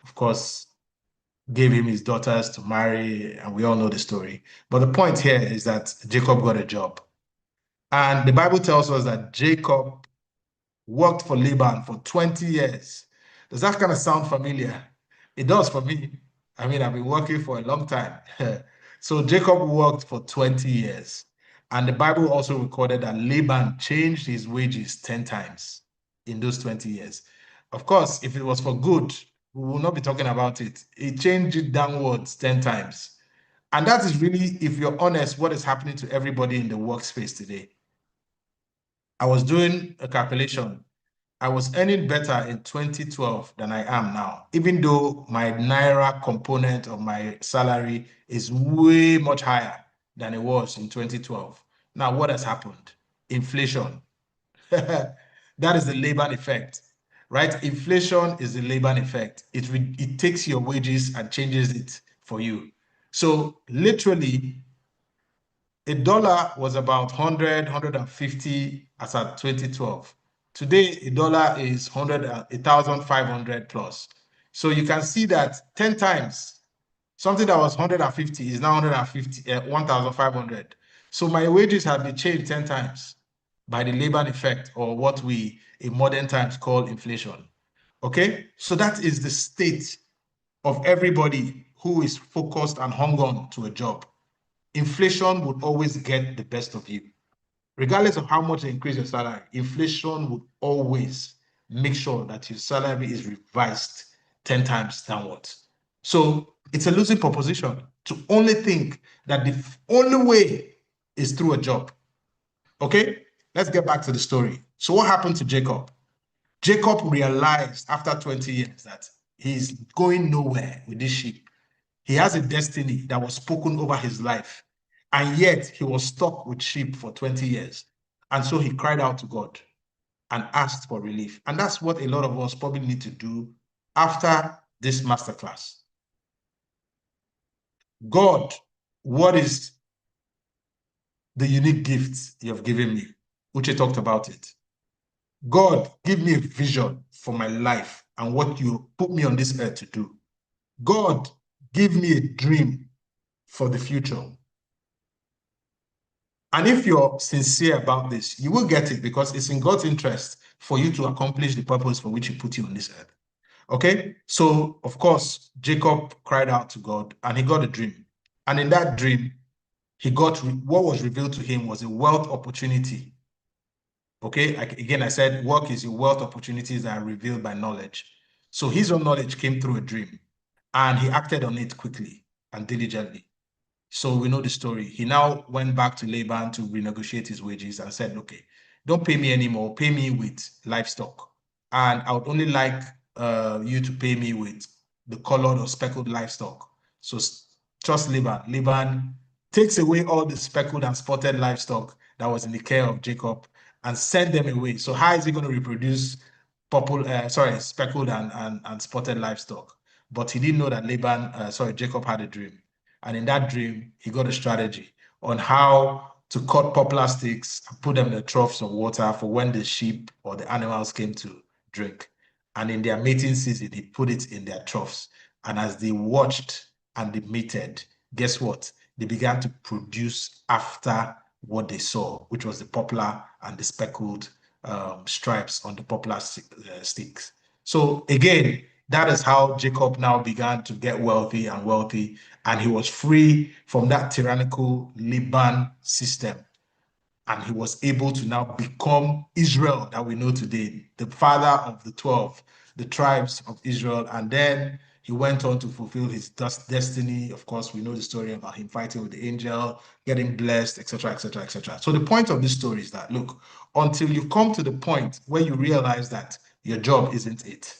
Of course, gave him his daughters to marry, and we all know the story. But the point here is that Jacob got a job. And the Bible tells us that Jacob worked for Laban for 20 years. Does that kind of sound familiar? It does for me. I mean, I've been working for a long time. So Jacob worked for 20 years. And the Bible also recorded that Laban changed his wages 10 times in those 20 years. Of course, if it was for good, we will not be talking about it. He changed it downwards 10 times. And that is really, if you're honest, what is happening to everybody in the workspace today. I was doing a calculation. I was earning better in 2012 than I am now, even though my Naira component of my salary is way much higher than it was in 2012. Now, what has happened? Inflation. That is the Laban effect, right? Inflation is the Laban effect. It takes your wages and changes it for you. So literally, a dollar was about 100, 150 as at 2012. Today, a dollar is 1,500 plus. So you can see that 10 times, something that was 150 is now 150, 1,500. So my wages have been changed 10 times by the Laban effect, or what we in modern times call inflation. Okay, so that is the state of everybody who is focused and hung on to a job. Inflation would always get the best of you. Regardless of how much you increase your salary, inflation would always make sure that your salary is revised 10 times downwards. So it's a losing proposition to only think that the only way is through a job. Okay, let's get back to the story. So what happened to Jacob? Jacob realized after 20 years that he's going nowhere with this sheep. He has a destiny that was spoken over his life, and yet he was stuck with sheep for 20 years. And so he cried out to God and asked for relief. And that's what a lot of us probably need to do after this masterclass. God, what is the unique gift you have given me? Uche talked about it. God, give me a vision for my life and what you put me on this earth to do. God, give me a dream for the future. And if you're sincere about this, you will get it, because it's in God's interest for you to accomplish the purpose for which he put you on this earth. Okay? So, of course, Jacob cried out to God and he got a dream. And in that dream, he got what was revealed to him was a wealth opportunity. Okay? Again, I said work is your wealth opportunities that are revealed by knowledge. So his own knowledge came through a dream and he acted on it quickly and diligently. So we know the story. He now went back to Laban to renegotiate his wages and said, okay, don't pay me anymore. Pay me with livestock. And I would only like you to pay me with the colored or speckled livestock. So trust Laban. Laban takes away all the speckled and spotted livestock that was in the care of Jacob and send them away. So how is he going to reproduce speckled and spotted livestock? But he didn't know that Jacob had a dream. And in that dream, he got a strategy on how to cut poplar sticks and put them in the troughs of water for when the sheep or the animals came to drink. And in their mating season, he put it in their troughs. And as they watched and they mated, guess what? they began to produce after what they saw, which was the poplar and the speckled stripes on the poplar sticks. So again, that is how Jacob now began to get wealthy and wealthy, and he was free from that tyrannical Laban system. And he was able to now become Israel that we know today, the father of the 12, the tribes of Israel. And then he went on to fulfill his destiny. Of course, we know the story about him fighting with the angel, getting blessed, etc., etc., etc. So the point of this story is that, look, until you come to the point where you realize that your job isn't it,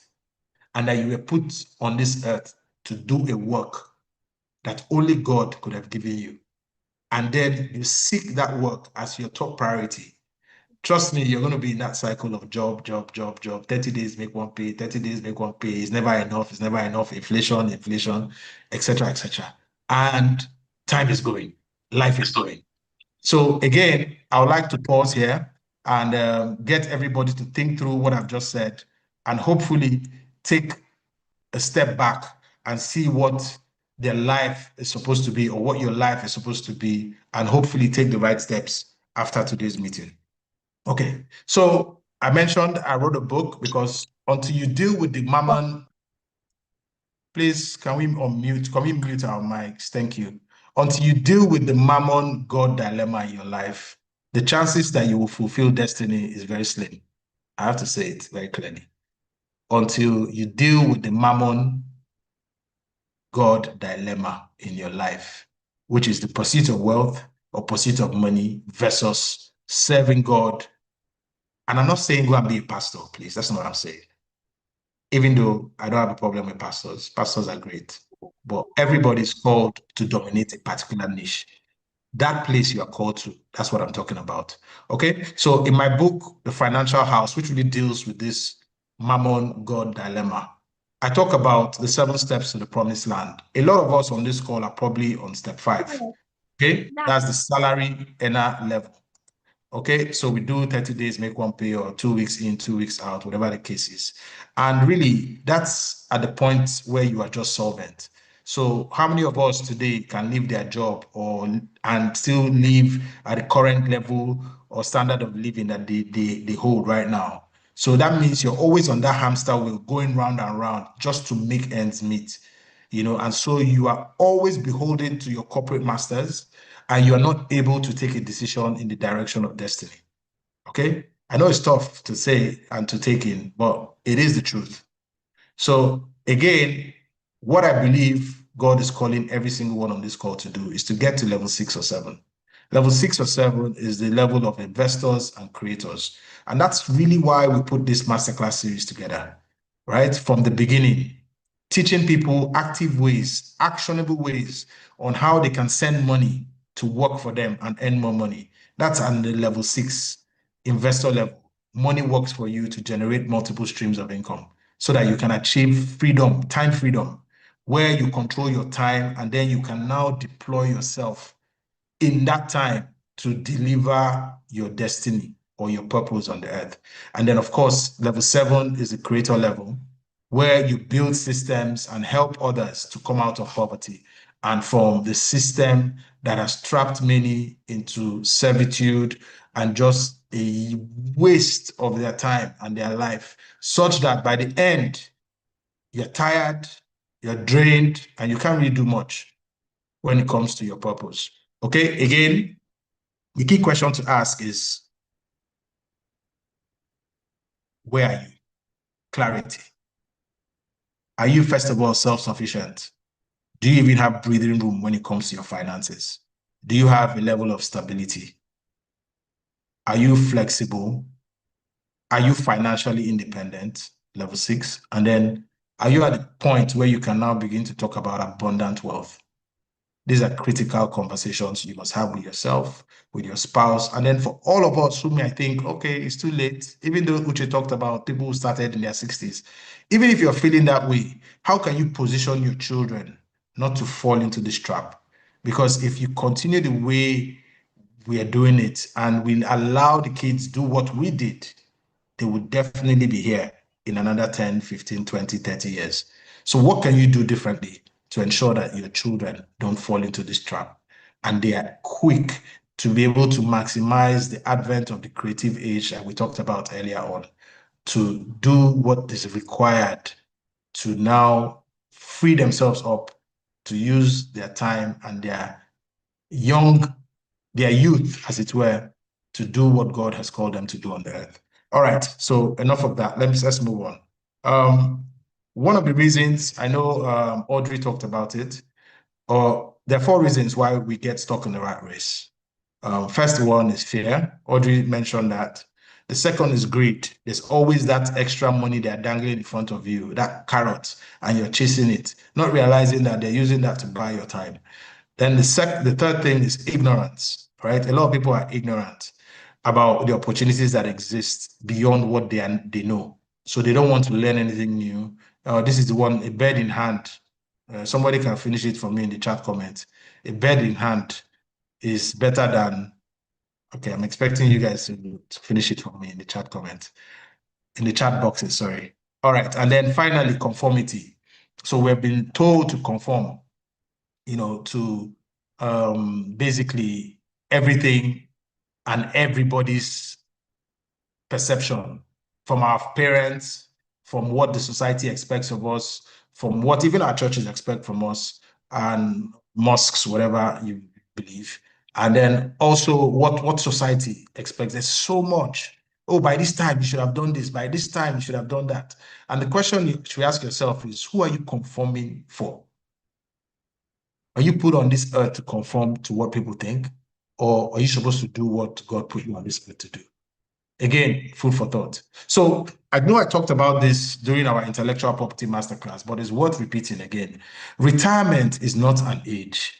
and that you were put on this earth to do a work that only God could have given you, and then you seek that work as your top priority, trust me, you're going to be in that cycle of job, 30 days make one pay, 30 days make one pay. It's never enough. It's never enough. Inflation, etc., etc. And time is going. Life is going. So again, I would like to pause here and get everybody to think through what I've just said and hopefully take a step back and see what their life is supposed to be or what your life is supposed to be, and hopefully take the right steps after today's meeting. Okay, so I mentioned I wrote a book because until you deal with the mammon, please, can we unmute? Can we mute our mics? Thank you. Until you deal with the mammon God dilemma in your life, the chances that you will fulfill destiny is very slim. I have to say it very clearly. Until you deal with the mammon God dilemma in your life, which is the pursuit of wealth or pursuit of money versus serving God. And I'm not saying go and be a pastor, please. That's not what I'm saying. Even though I don't have a problem with pastors. Pastors are great. But everybody's called to dominate a particular niche. That place you are called to, that's what I'm talking about. Okay? So in my book, The Financial House, which really deals with this mammon God dilemma, I talk about the 7 steps to the promised land. A lot of us on this call are probably on step 5. Okay? That's the salary earner level. Okay, so we do 30 days, make one pay, or 2 weeks in, 2 weeks out, whatever the case is. And really, that's at the point where you are just solvent. So how many of us today can leave their job and still live at the current level or standard of living that they hold right now? So that means you're always on that hamster wheel going round and round just to make ends meet, and so you are always beholden to your corporate masters, and you are not able to take a decision in the direction of destiny. Okay? I know it's tough to say and to take in, but it is the truth. So again, what I believe God is calling every single one on this call to do is to get to level 6 or 7. Level 6 or 7 is the level of investors and creators. And that's really why we put this masterclass series together, right? From the beginning, teaching people active ways, actionable ways on how they can send money to work for them and earn more money. That's on the level 6 investor level. Money works for you to generate multiple streams of income so that you can achieve freedom, time freedom, where you control your time and then you can now deploy yourself in that time to deliver your destiny or your purpose on the earth. And then, of course, level 7 is the creator level, where you build systems and help others to come out of poverty and from the system that has trapped many into servitude and just a waste of their time and their life, such that by the end, you're tired, you're drained, and you can't really do much when it comes to your purpose. Okay, again, the key question to ask is, where are you? Clarity. Are you, first of all, self-sufficient? Do you even have breathing room when it comes to your finances? Do you have a level of stability? Are you flexible? Are you financially independent? Level 6. And then, are you at the point where you can now begin to talk about abundant wealth? These are critical conversations you must have with yourself, with your spouse, and then for all of us who may think, okay, it's too late, even though Uche talked about people who started in their 60s. Even if you're feeling that way, how can you position your children not to fall into this trap? Because if you continue the way we are doing it and we allow the kids do what we did, they would definitely be here in another 10, 15, 20, 30 years. So what can you do differently to ensure that your children don't fall into this trap? and they are quick to be able to maximize the advent of the creative age that we talked about earlier on, to do what is required to now free themselves up to use their time and their youth, as it were, to do what God has called them to do on the earth. All right, so enough of that. Let's move on. One of the reasons, I know Audrey talked about it, or there are 4 reasons why we get stuck in the rat race. First one is fear. Audrey mentioned that. The second is greed. There's always that extra money they're dangling in front of you, that carrot, and you're chasing it, not realizing that they're using that to buy your time. Then the third thing is ignorance, right? A lot of people are ignorant about the opportunities that exist beyond what they know. So they don't want to learn anything new. This is the one, a bird in hand. Somebody can finish it for me in the chat comment. A bird in hand is better than, okay, I'm expecting you guys to finish it for me in the chat comment, in the chat boxes, sorry. All right, and then finally, conformity. So we've been told to conform, to basically everything and everybody's perception, from our parents, from what the society expects of us, from what even our churches expect from us, and mosques, whatever you believe. And then also what society expects. There's so much. Oh, by this time you should have done this. By this time you should have done that. And the question you should ask yourself is, who are you conforming for? Are you put on this earth to conform to what people think? Or are you supposed to do what God put you on this earth to do? Again, food for thought. So I know I talked about this during our intellectual property masterclass, but it's worth repeating again. Retirement is not an age.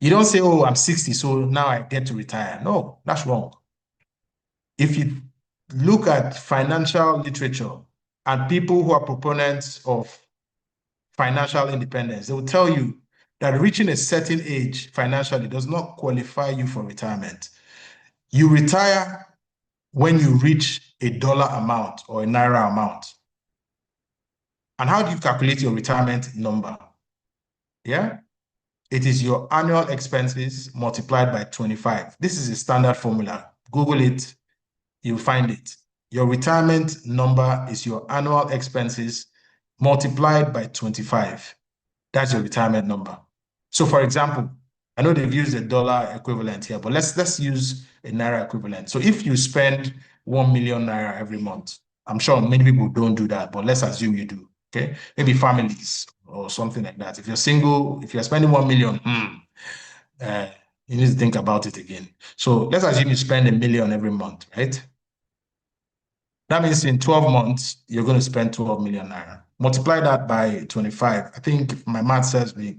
You don't say, oh, I'm 60, so now I get to retire. No, that's wrong. If you look at financial literature and people who are proponents of financial independence, they will tell you that reaching a certain age financially does not qualify you for retirement. You retire when you reach a dollar amount or a naira amount. And how do you calculate your retirement number? Yeah, it is your annual expenses multiplied by 25. This is a standard formula. Google it, you'll find it. Your retirement number is your annual expenses multiplied by 25. That's your retirement number. So for example, I know they've used a dollar equivalent here, but let's use a naira equivalent. So if you spend 1 million naira every month, I'm sure many people don't do that, but let's assume you do, okay? Maybe families or something like that. If you're single, if you're spending 1 million, you need to think about it again. So let's assume you spend 1 million every month, right? That means in 12 months, you're going to spend 12 million naira. Multiply that by 25. I think if my math says me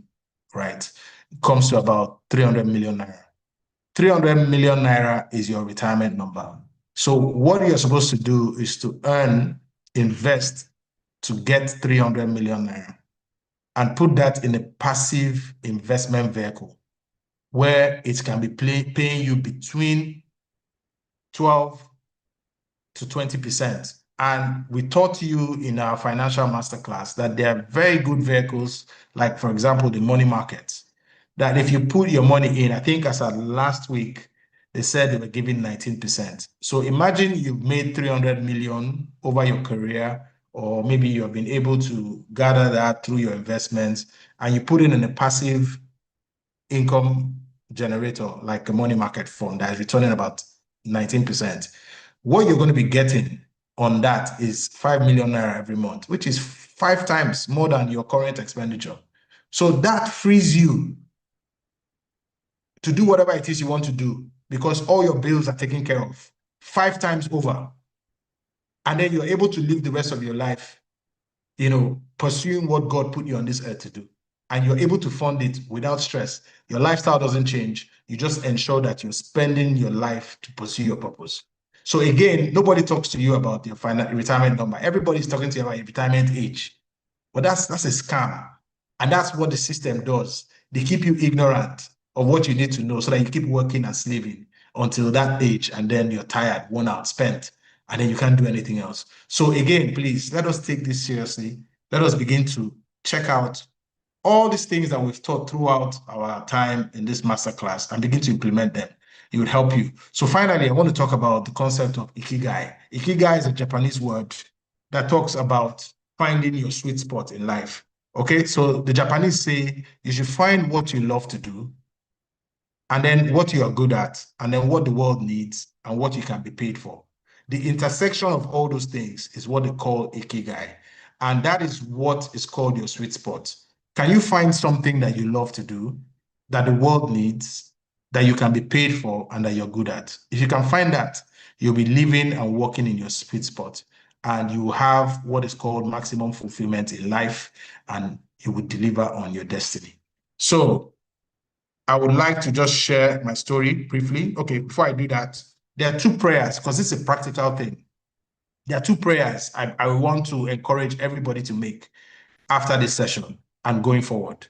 right, it comes to about 300 million naira. 300 million naira is your retirement number. So what you're supposed to do is to invest to get 300 million naira and put that in a passive investment vehicle where it can be paying you between 12 to 20%. And we taught you in our financial masterclass that there are very good vehicles, like, for example, the money markets, that if you put your money in, I think as of last week, they said they were giving 19%. So imagine you've made 300 million over your career, or maybe you've been able to gather that through your investments, and you put it in a passive income generator, like a money market fund that is returning about 19%. What you're going to be getting on that is 5 million naira every month, which is 5 times more than your current expenditure. So that frees you to do whatever it is you want to do because all your bills are taken care of 5 times over. And then you're able to live the rest of your life, pursuing what God put you on this earth to do. And you're able to fund it without stress. Your lifestyle doesn't change. You just ensure that you're spending your life to pursue your purpose. So again, nobody talks to you about your retirement number. Everybody's talking to you about your retirement age. But that's a scam. And that's what the system does. They keep you ignorant of what you need to know so that you keep working and slaving until that age, and then you're tired, worn out, spent, and then you can't do anything else. So again, please, let us take this seriously. Let us begin to check out all these things that we've taught throughout our time in this masterclass and begin to implement them. It would help you. So finally, I want to talk about the concept of ikigai. Ikigai is a Japanese word that talks about finding your sweet spot in life. Okay, so the Japanese say you should find what you love to do, and then what you are good at, and then what the world needs, and what you can be paid for. The intersection of all those things is what they call ikigai. And that is what is called your sweet spot. Can you find something that you love to do, that the world needs, that you can be paid for, and that you're good at? If you can find that, you'll be living and working in your sweet spot, and you have what is called maximum fulfillment in life, and you will deliver on your destiny. So I would like to just share my story briefly. Okay, before I do that, there are 2 prayers, because this is a practical thing. There are 2 prayers I want to encourage everybody to make after this session and going forward.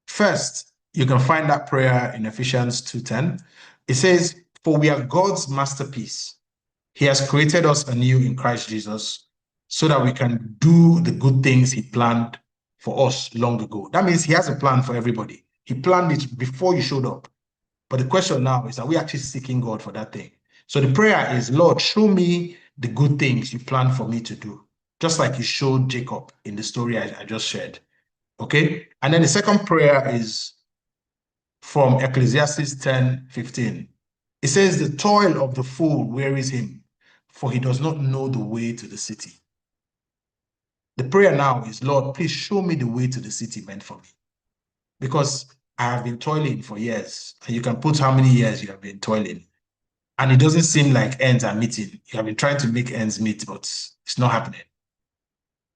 First, you can find that prayer in Ephesians 2:10. It says, "For we are God's masterpiece. He has created us anew in Christ Jesus so that we can do the good things he planned for us long ago." That means he has a plan for everybody. He planned it before you showed up. But the question now is, are we actually seeking God for that thing? So the prayer is, Lord, show me the good things you plan for me to do, just like you showed Jacob in the story I just shared. Okay? And then the second prayer is from Ecclesiastes 10:15. It says, "The toil of the fool wearies him, for he does not know the way to the city." The prayer now is, Lord, please show me the way to the city meant for me. Because I have been toiling for years, and you can put how many years you have been toiling, and it doesn't seem like ends are meeting. You have been trying to make ends meet, but it's not happening.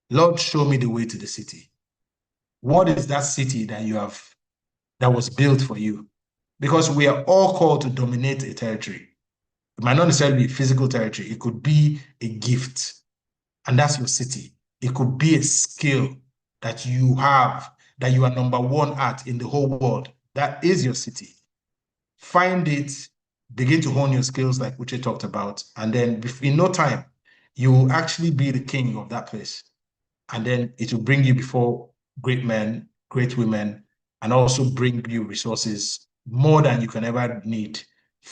Lord, show me the way to the city. What is that city that was built for you? Because we are all called to dominate a territory. It might not necessarily be physical territory. It could be a gift, and that's your city. It could be a skill that you have, that you are number 1 at in the whole world. That is your city. Find it, begin to hone your skills like Uche talked about, and then in no time, you will actually be the king of that place. And then it will bring you before great men, great women, and also bring you resources more than you can ever need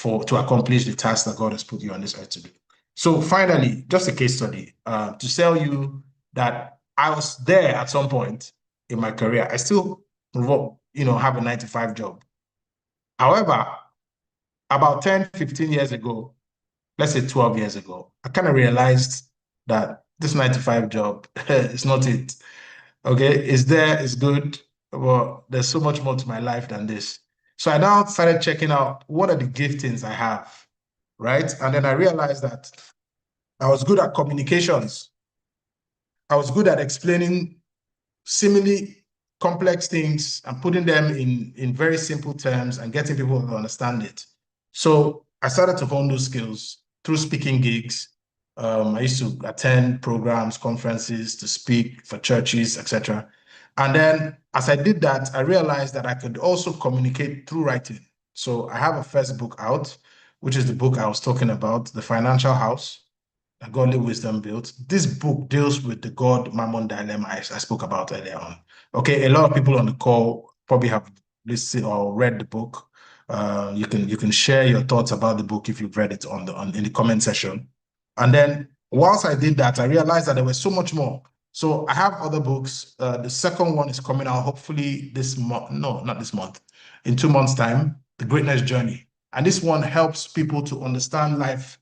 to accomplish the task that God has put you on this earth to do. So finally, just a case study to tell you that I was there at some point in my career. I still, have a 9-to-5 job. However, about 10, 15 years ago, let's say 12 years ago, I kind of realized that this 9-to-5 job is not it. Okay, it's there, it's good, but there's so much more to my life than this. So I now started checking out what are the giftings I have, right? And then I realized that I was good at communications. I was good at explaining seemingly complex things and putting them in very simple terms and getting people to understand it. So I started to hone those skills through speaking gigs. I used to attend programs, conferences, to speak for churches, etc. And then as I did that, I realized that I could also communicate through writing. So I have a first book out, which is the book I was talking about, The Financial House, A Godly Wisdom Built. This book deals with the God-Mammon dilemma I spoke about earlier on. Okay, a lot of people on the call probably have listened or read the book. You can share your thoughts about the book if you've read it in the comment section. And then whilst I did that, I realized that there was so much more. So I have other books. The second one is coming out hopefully this month. No, not this month. In 2 months' time, The Greatness Journey. And this one helps people to understand life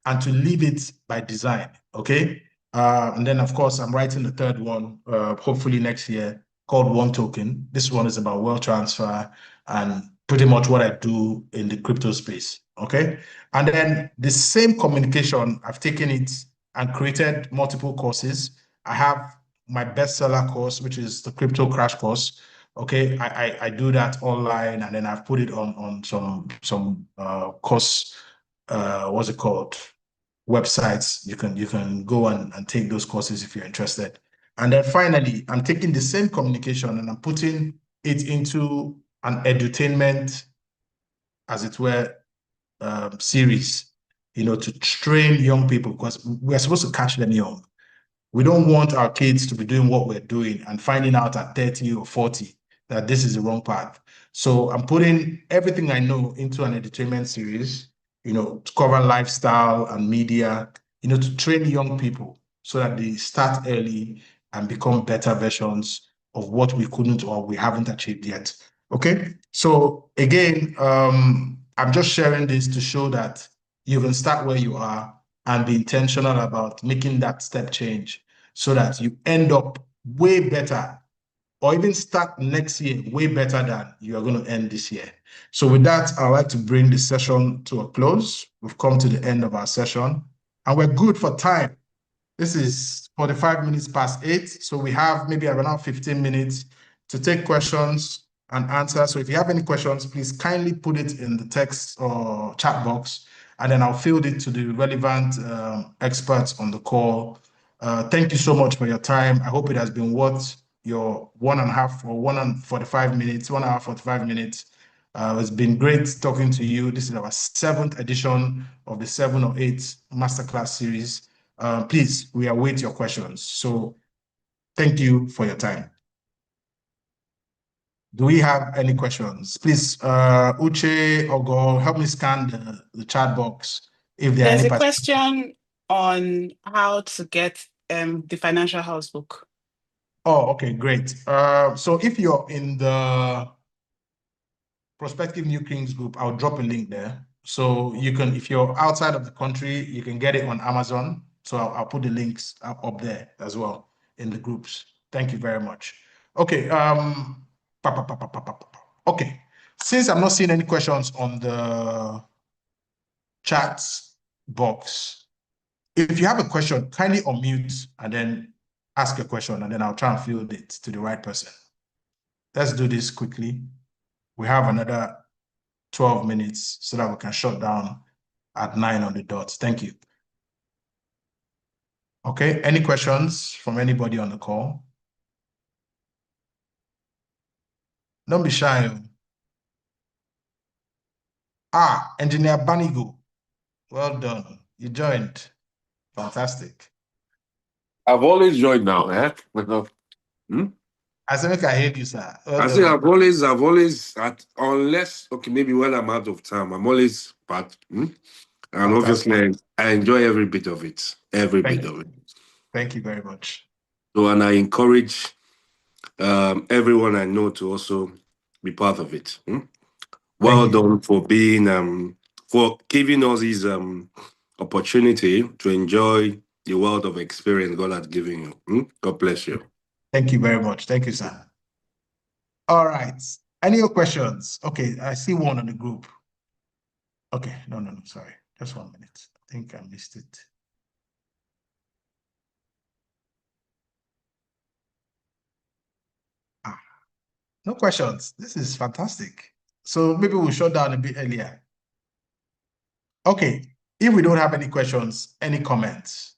and to live it by design, okay? And then, of course, I'm writing the third one, hopefully next year, called One Token. This one is about wealth transfer and pretty much what I do in the crypto space, okay? And then the same communication, I've taken it and created multiple courses. I have my bestseller course, which is the Crypto Crash Course. Okay, I do that online, and then I've put it on some course, what's it called? Websites. You can go and take those courses if you're interested. And then finally, I'm taking the same communication and I'm putting it into an edutainment, as it were, series, to train young people, because we're supposed to catch them young. We don't want our kids to be doing what we're doing and finding out at 30 or 40 that this is the wrong path. So I'm putting everything I know into an entertainment series, to cover lifestyle and media, to train young people so that they start early and become better versions of what we couldn't or we haven't achieved yet. Okay. So again, I'm just sharing this to show that you can start where you are and be intentional about making that step change so that you end up way better or even start next year way better than you are going to end this year. So with that, I'd like to bring the session to a close. We've come to the end of our session and we're good for time. This is 45 minutes past 8. So we have maybe around 15 minutes to take questions and answers. So if you have any questions, please kindly put it in the text or chat box, and then I'll field it to the relevant experts on the call. Thank you so much for your time. I hope it has been worth your 1.5 or 1:45 minutes, 1 hour, 45 minutes. It's been great talking to you. This is our 7th edition of the 7 or 8 Masterclass series. Please, we await your questions. So thank you for your time. Do we have any questions? Please, Uche or Go, help me scan the chat box if there are There's any a question on how to get the financial house book. Oh, okay, great. So if you're in the Prospective New Kings group, I'll drop a link there. So you can, if you're outside of the country, you can get it on Amazon. So I'll put the links up there as well in the groups. Thank you very much. Okay. Okay. Since I'm not seeing any questions on the chat box, if you have a question, kindly unmute and then ask a question, and then I'll try and field it to the right person. Let's do this quickly. We have another 12 minutes so that we can shut down at 9 on the dot. Thank you. Okay, any questions from anybody on the call? Don't be shy. Engineer Banigo. Well done. You joined. Fantastic. I've always joined now, eh? I think I heard you, sir. Well I done. say I've always unless maybe when I'm out of time, I'm always part. And obviously I enjoy every bit of it. Bit of it. Thank you very much. So, and I encourage everyone I know to also be part of it. Well done for being for giving us this opportunity to enjoy the world of experience God has given you. God bless you. Thank you very much. Thank you, sir. All right. Any other questions? Okay, I see one on the group. Okay, no, sorry. Just 1 minute. I think I missed it. No questions. This is fantastic. So maybe we'll shut down a bit earlier. Okay, if we don't have any questions, any comments?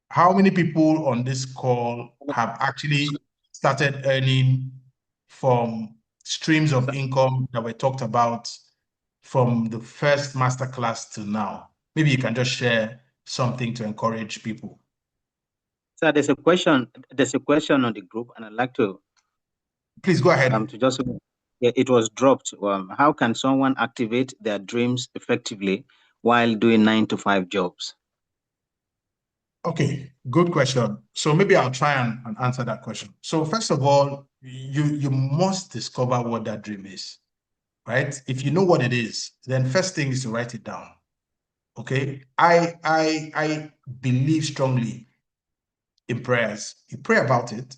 How many people on this call have actually started earning from streams of income that were talked about from the first masterclass to now? Maybe you can just share something to encourage people. So there's a question on the group, and I'd like to please go ahead. It was dropped. How can someone activate their dreams effectively while doing 9-to-5 jobs? Okay, good question. So maybe I'll try and answer that question. So first of all, you must discover what that dream is, right? If you know what it is, then first thing is to write it down. Okay, I believe strongly in prayers. You pray about it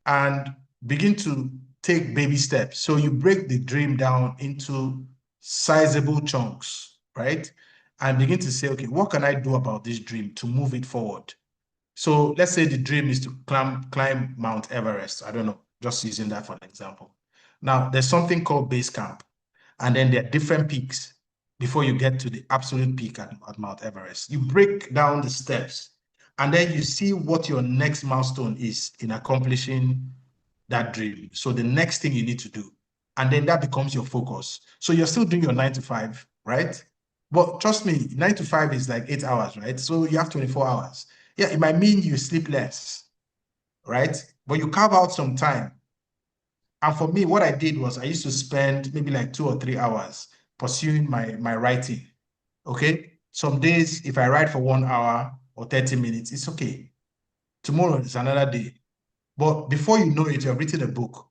and begin to take baby steps. So you break the dream down into sizable chunks, right? And begin to say, okay, what can I do about this dream to move it forward? So let's say the dream is to climb Mount Everest. I don't know, just using that for an example. Now, there's something called base camp, and then there are different peaks before you get to the absolute peak at Mount Everest. You break down the steps, and then you see what your next milestone is in accomplishing that dream. So the next thing you need to do, and then that becomes your focus. So you're still doing your 9-to-5, right? But trust me, 9-to-5 is like 8 hours, right? So you have 24 hours. Yeah, it might mean you sleep less, right? but you carve out some time. And for me, what I did was I used to spend maybe like 2 or 3 hours pursuing my writing. Okay. Some days, if I write for 1 hour or 30 minutes, it's okay. Tomorrow is another day. But before you know it, you have written a book.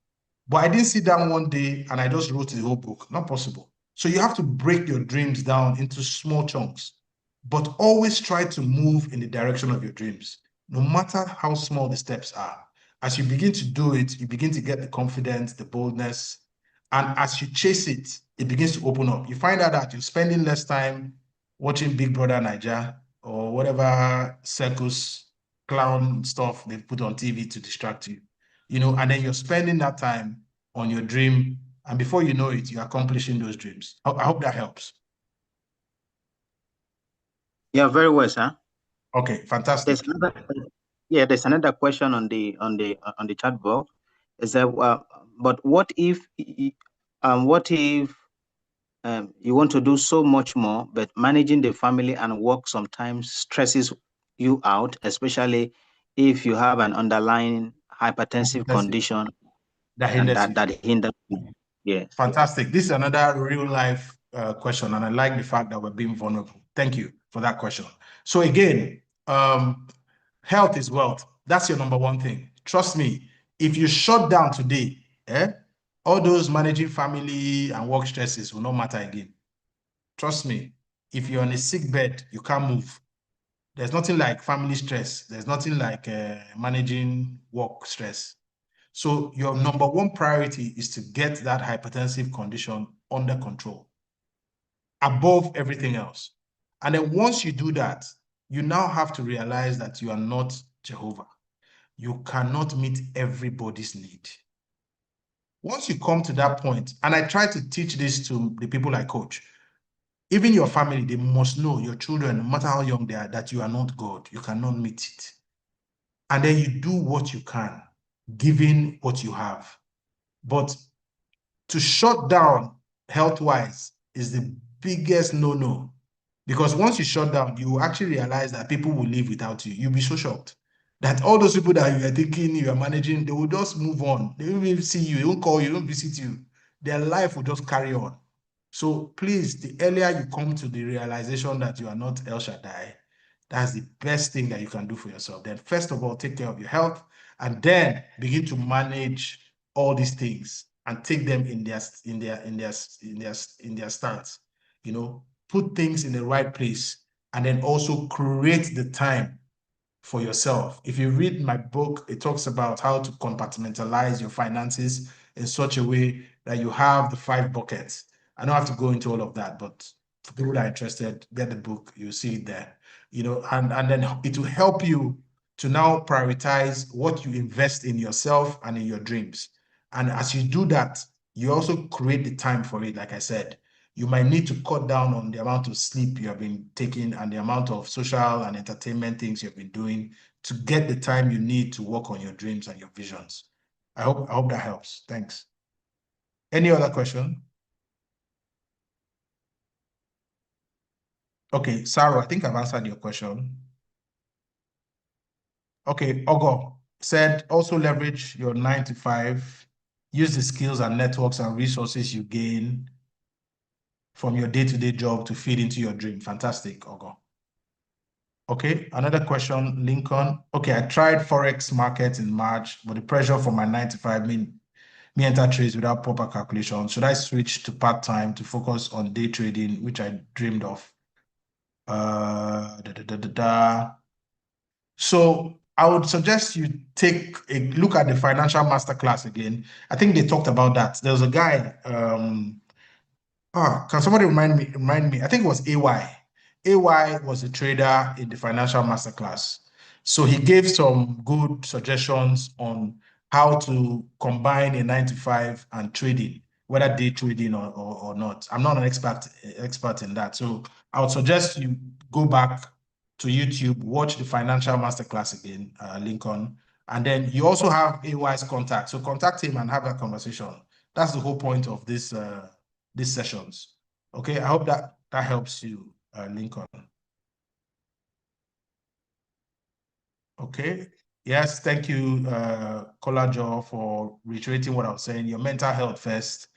But I didn't sit down one day and I just wrote the whole book. Not possible. So you have to break your dreams down into small chunks, but always try to move in the direction of your dreams, no matter how small the steps are. As you begin to do it, you begin to get the confidence, the boldness, and as you chase it, it begins to open up. You find out that you're spending less time watching Big Brother Niger or whatever circus clown stuff they put on TV to distract you, and then you're spending that time on your dream, and before you know it, you're accomplishing those dreams. I hope that helps. Yeah, very well, sir. Okay, fantastic. There's another question on the chat box. Is that but what if you want to do so much more, but managing the family and work sometimes stresses you out, especially if you have an underlying hypertensive condition that hinders you. that hinders you. Yes. Fantastic. This is another real life question, and I like the fact that we're being vulnerable. Thank you for that question. So again, health is wealth. That's your number one thing. Trust me, if you shut down today, all those managing family and work stresses will not matter again. Trust me, if you're on a sick bed, you can't move. There's nothing like family stress. There's nothing like managing work stress. So your number one priority is to get that hypertensive condition under control above everything else. And then once you do that, you now have to realize that you are not Jehovah. You cannot meet everybody's need. Once you come to that point, and I try to teach this to the people I coach, even your family, they must know, your children, no matter how young they are, that you are not God. You cannot meet it. And then you do what you can, given what you have. But to shut down health-wise is the biggest no-no. Because once you shut down, you will actually realize that people will live without you. You'll be so shocked that all those people that you are thinking you are managing, they will just move on. They won't even see you, they won't call you, they won't visit you. Their life will just carry on. So please, the earlier you come to the realization that you are not El Shaddai, that's the best thing that you can do for yourself. Then first of all, take care of your health, and then begin to manage all these things and take them in their stance. Put things in the right place, and then also create the time for yourself. If you read my book, it talks about how to compartmentalize your finances in such a way that you have the 5 buckets. I don't have to go into all of that, but for people that are interested, get the book, you'll see it there. And then it will help you to now prioritize what you invest in yourself and in your dreams. And as you do that, you also create the time for it, like I said. You might need to cut down on the amount of sleep you have been taking and the amount of social and entertainment things you've been doing to get the time you need to work on your dreams and your visions. I hope that helps. Thanks. Any other question? Okay, Sarah, I think I've answered your question. Okay, Ogo said also leverage your 9 to 5, use the skills and networks and resources you gain from your day-to-day job to feed into your dream. Fantastic, Ogo. Okay, another question, Lincoln. Okay, I tried Forex market in March, but the pressure for my 9 to 5 me enter trades without proper calculation. Should I switch to part-time to focus on day trading, which I dreamed of? So I would suggest you take a look at the financial masterclass again. I think they talked about that. There was a guy, can somebody remind me? I think it was AY. AY was a trader in the financial masterclass. So he gave some good suggestions on how to combine a 9 to 5 and trading, whether day trading or not. I'm not an expert in that. So I would suggest you go back to YouTube, watch the financial masterclass again, Lincoln. And then you also have AY's contact. So contact him and have a conversation. That's the whole point of these sessions. Okay, I hope that helps you, Lincoln. Okay, Yes, thank you, Kolajo, for reiterating what I was saying. Your mental health first.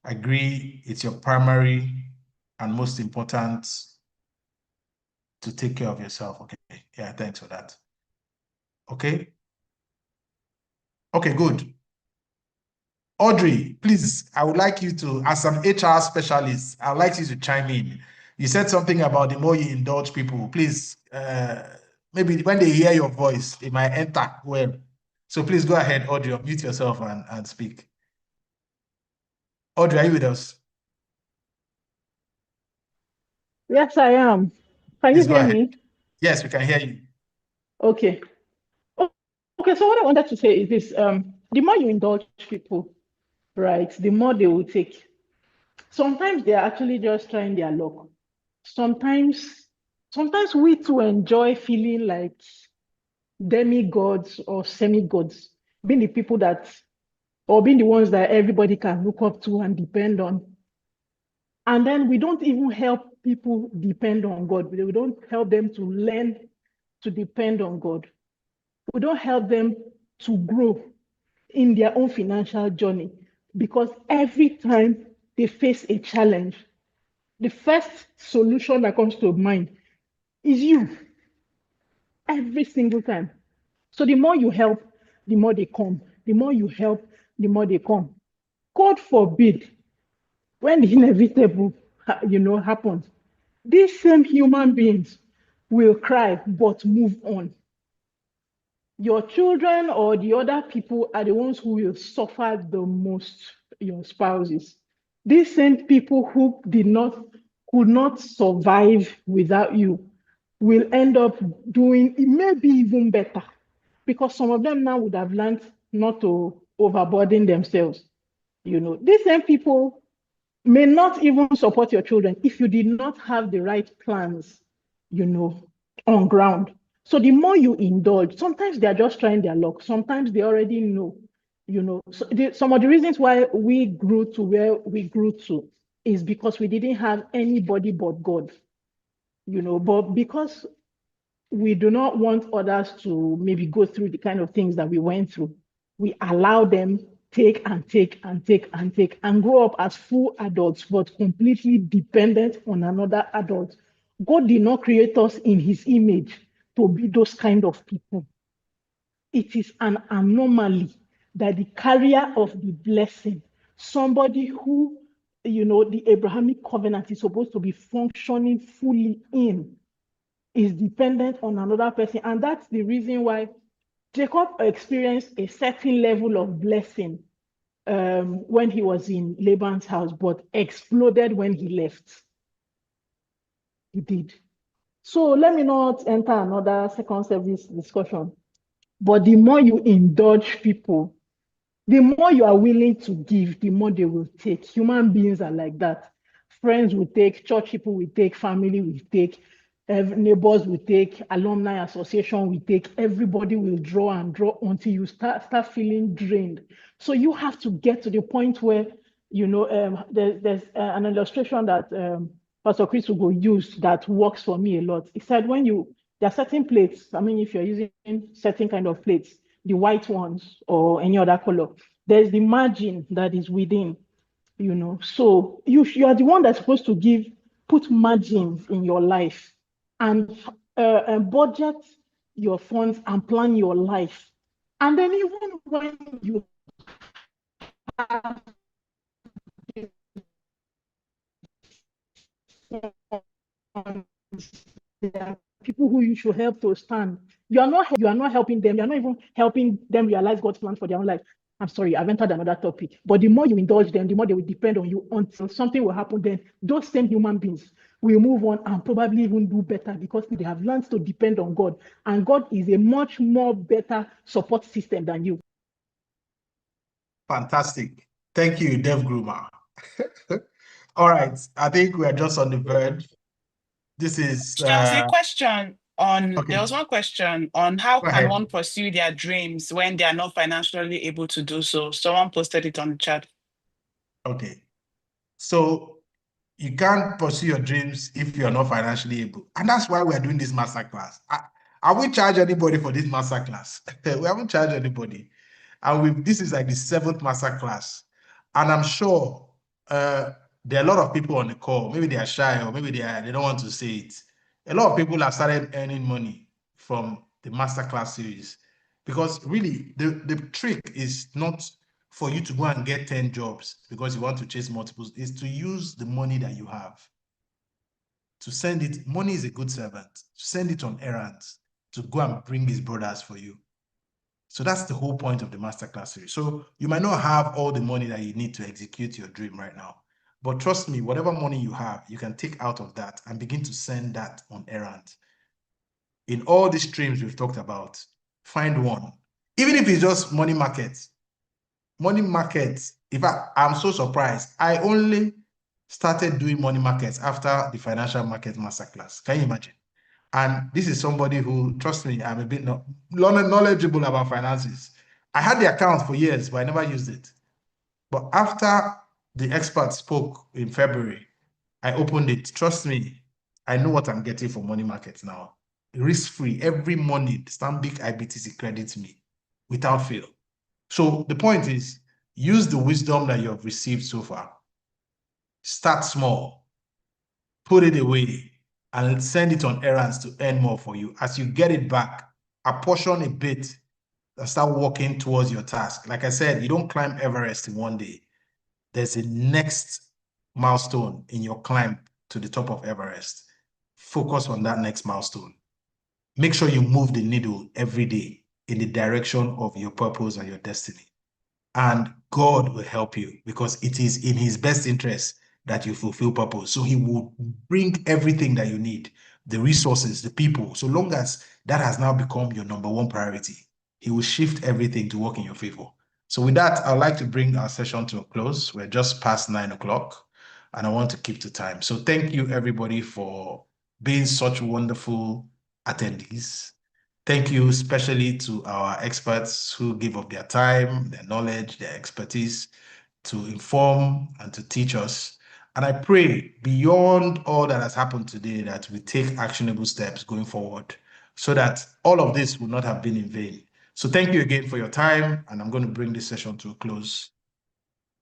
I agree, it's your primary and most important to take care of yourself. Okay. Yeah, thanks for that. Okay. Okay, good. Audrey, please, I would like you to, as an HR specialist, I'd like you to chime in. You said something about the more you indulge people. Please, maybe when they hear your voice, it might enter well. So please go ahead, Audrey, unmute yourself and speak. Audrey, are you with us? Yes, I am. Can you Please go hear ahead. me? Yes, we can hear you. Okay. Okay, so what I wanted to say is this, the more you indulge people, right, the more they will take. Sometimes they're actually just trying their luck. Sometimes we too enjoy feeling like demigods or semi-gods, being the people that, or being the ones that everybody can look up to and depend on. And then we don't even help people depend on God. We don't help them to learn to depend on God. We don't help them to grow in their own financial journey, because every time they face a challenge, the first solution that comes to mind is you, every single time. So the more you help, the more they come. The more you help, the more they come. God forbid, when the inevitable, happens, these same human beings will cry but move on. Your children or the other people are the ones who will suffer the most, your spouses. These same people who could not survive without you will end up doing maybe even better, because some of them now would have learned not to overburden themselves. These same people may not even support your children if you did not have the right plans, on ground. So the more you indulge, sometimes they're just trying their luck. Sometimes they already know, So some of the reasons why we grew to where we grew to is because we didn't have anybody but God, but because we do not want others to maybe go through the kind of things that we went through, we allow them take and take and take and take and grow up as full adults, but completely dependent on another adult. God did not create us in his image to be those kind of people. It is an anomaly that the carrier of the blessing, somebody who, the Abrahamic covenant is supposed to be functioning fully in, is dependent on another person. And that's the reason why Jacob experienced a certain level of blessing when he was in Laban's house, but exploded when he left. He did. So let me not enter another second service discussion. But the more you indulge people, the more you are willing to give, the more they will take. Human beings are like that. Friends will take, church people will take, family will take, neighbors will take, alumni association will take. Everybody will draw and draw until you start feeling drained. So you have to get to the point where, there's an illustration that Pastor Chris will use that works for me a lot. He said, there are certain plates, if you're using certain kind of plates, the white ones or any other color, there's the margin that is within, So you are the one that's supposed to put margins in your life and budget your funds and plan your life. And then even when you have people who you should help to stand, you are not helping them. You are not even helping them realize God's plan for their own life. I'm sorry, I've entered another topic. But the more you indulge them, the more they will depend on you until something will happen. Then those same human beings will move on and probably even do better because they have learned to depend on God. And God is a much more better support system than you. Fantastic. Thank you, Dev Groomer. All right. I think we are just on the verge. This is There was a question on, okay. there was one question on how Go can ahead. one pursue their dreams when they are not financially able to do so. Someone posted it on the chat. Okay. So you can't pursue your dreams if you're not financially able. And that's why we're doing this masterclass. I won't charge anybody for this masterclass. We haven't charged anybody. And this is like the 7th masterclass. And I'm sure there are a lot of people on the call. Maybe they are shy or maybe they don't want to say it. A lot of people have started earning money from the masterclass series. Because really, the trick is not for you to go and get 10 jobs because you want to chase multiples, is to use the money that you have. To send it, money is a good servant. To send it on errands, to go and bring his brothers for you. So that's the whole point of the masterclass series. So you might not have all the money that you need to execute your dream right now. But trust me, whatever money you have, you can take out of that and begin to send that on errands. In all these streams we've talked about, find one. Even if it's just money markets. Money markets, in fact, I'm so surprised. I only started doing money markets after the financial market masterclass. Can you imagine? And this is somebody who, trust me, I'm a bit knowledgeable about finances. I had the account for years, but I never used it. But after the expert spoke in February, I opened it. Trust me, I know what I'm getting for money markets now. Risk-free, every money, Stanbic IBTC credits me without fail. So the point is, use the wisdom that you have received so far. Start small, put it away, and send it on errands to earn more for you. As you get it back, apportion a bit and start working towards your task. Like I said, you don't climb Everest in one day. There's a next milestone in your climb to the top of Everest. Focus on that next milestone. Make sure you move the needle every day in the direction of your purpose and your destiny. And God will help you because it is in his best interest that you fulfill purpose. So he will bring everything that you need, the resources, the people, so long as that has now become your number one priority. He will shift everything to work in your favor. So with that, I'd like to bring our session to a close. We're just past 9 o'clock and I want to keep to time. So thank you everybody for being such wonderful attendees. Thank you especially to our experts who give up their time, their knowledge, their expertise to inform and to teach us. And I pray beyond all that has happened today that we take actionable steps going forward so that all of this would not have been in vain. So thank you again for your time, and I'm going to bring this session to a close.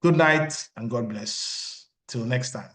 Good night and God bless. Till next time.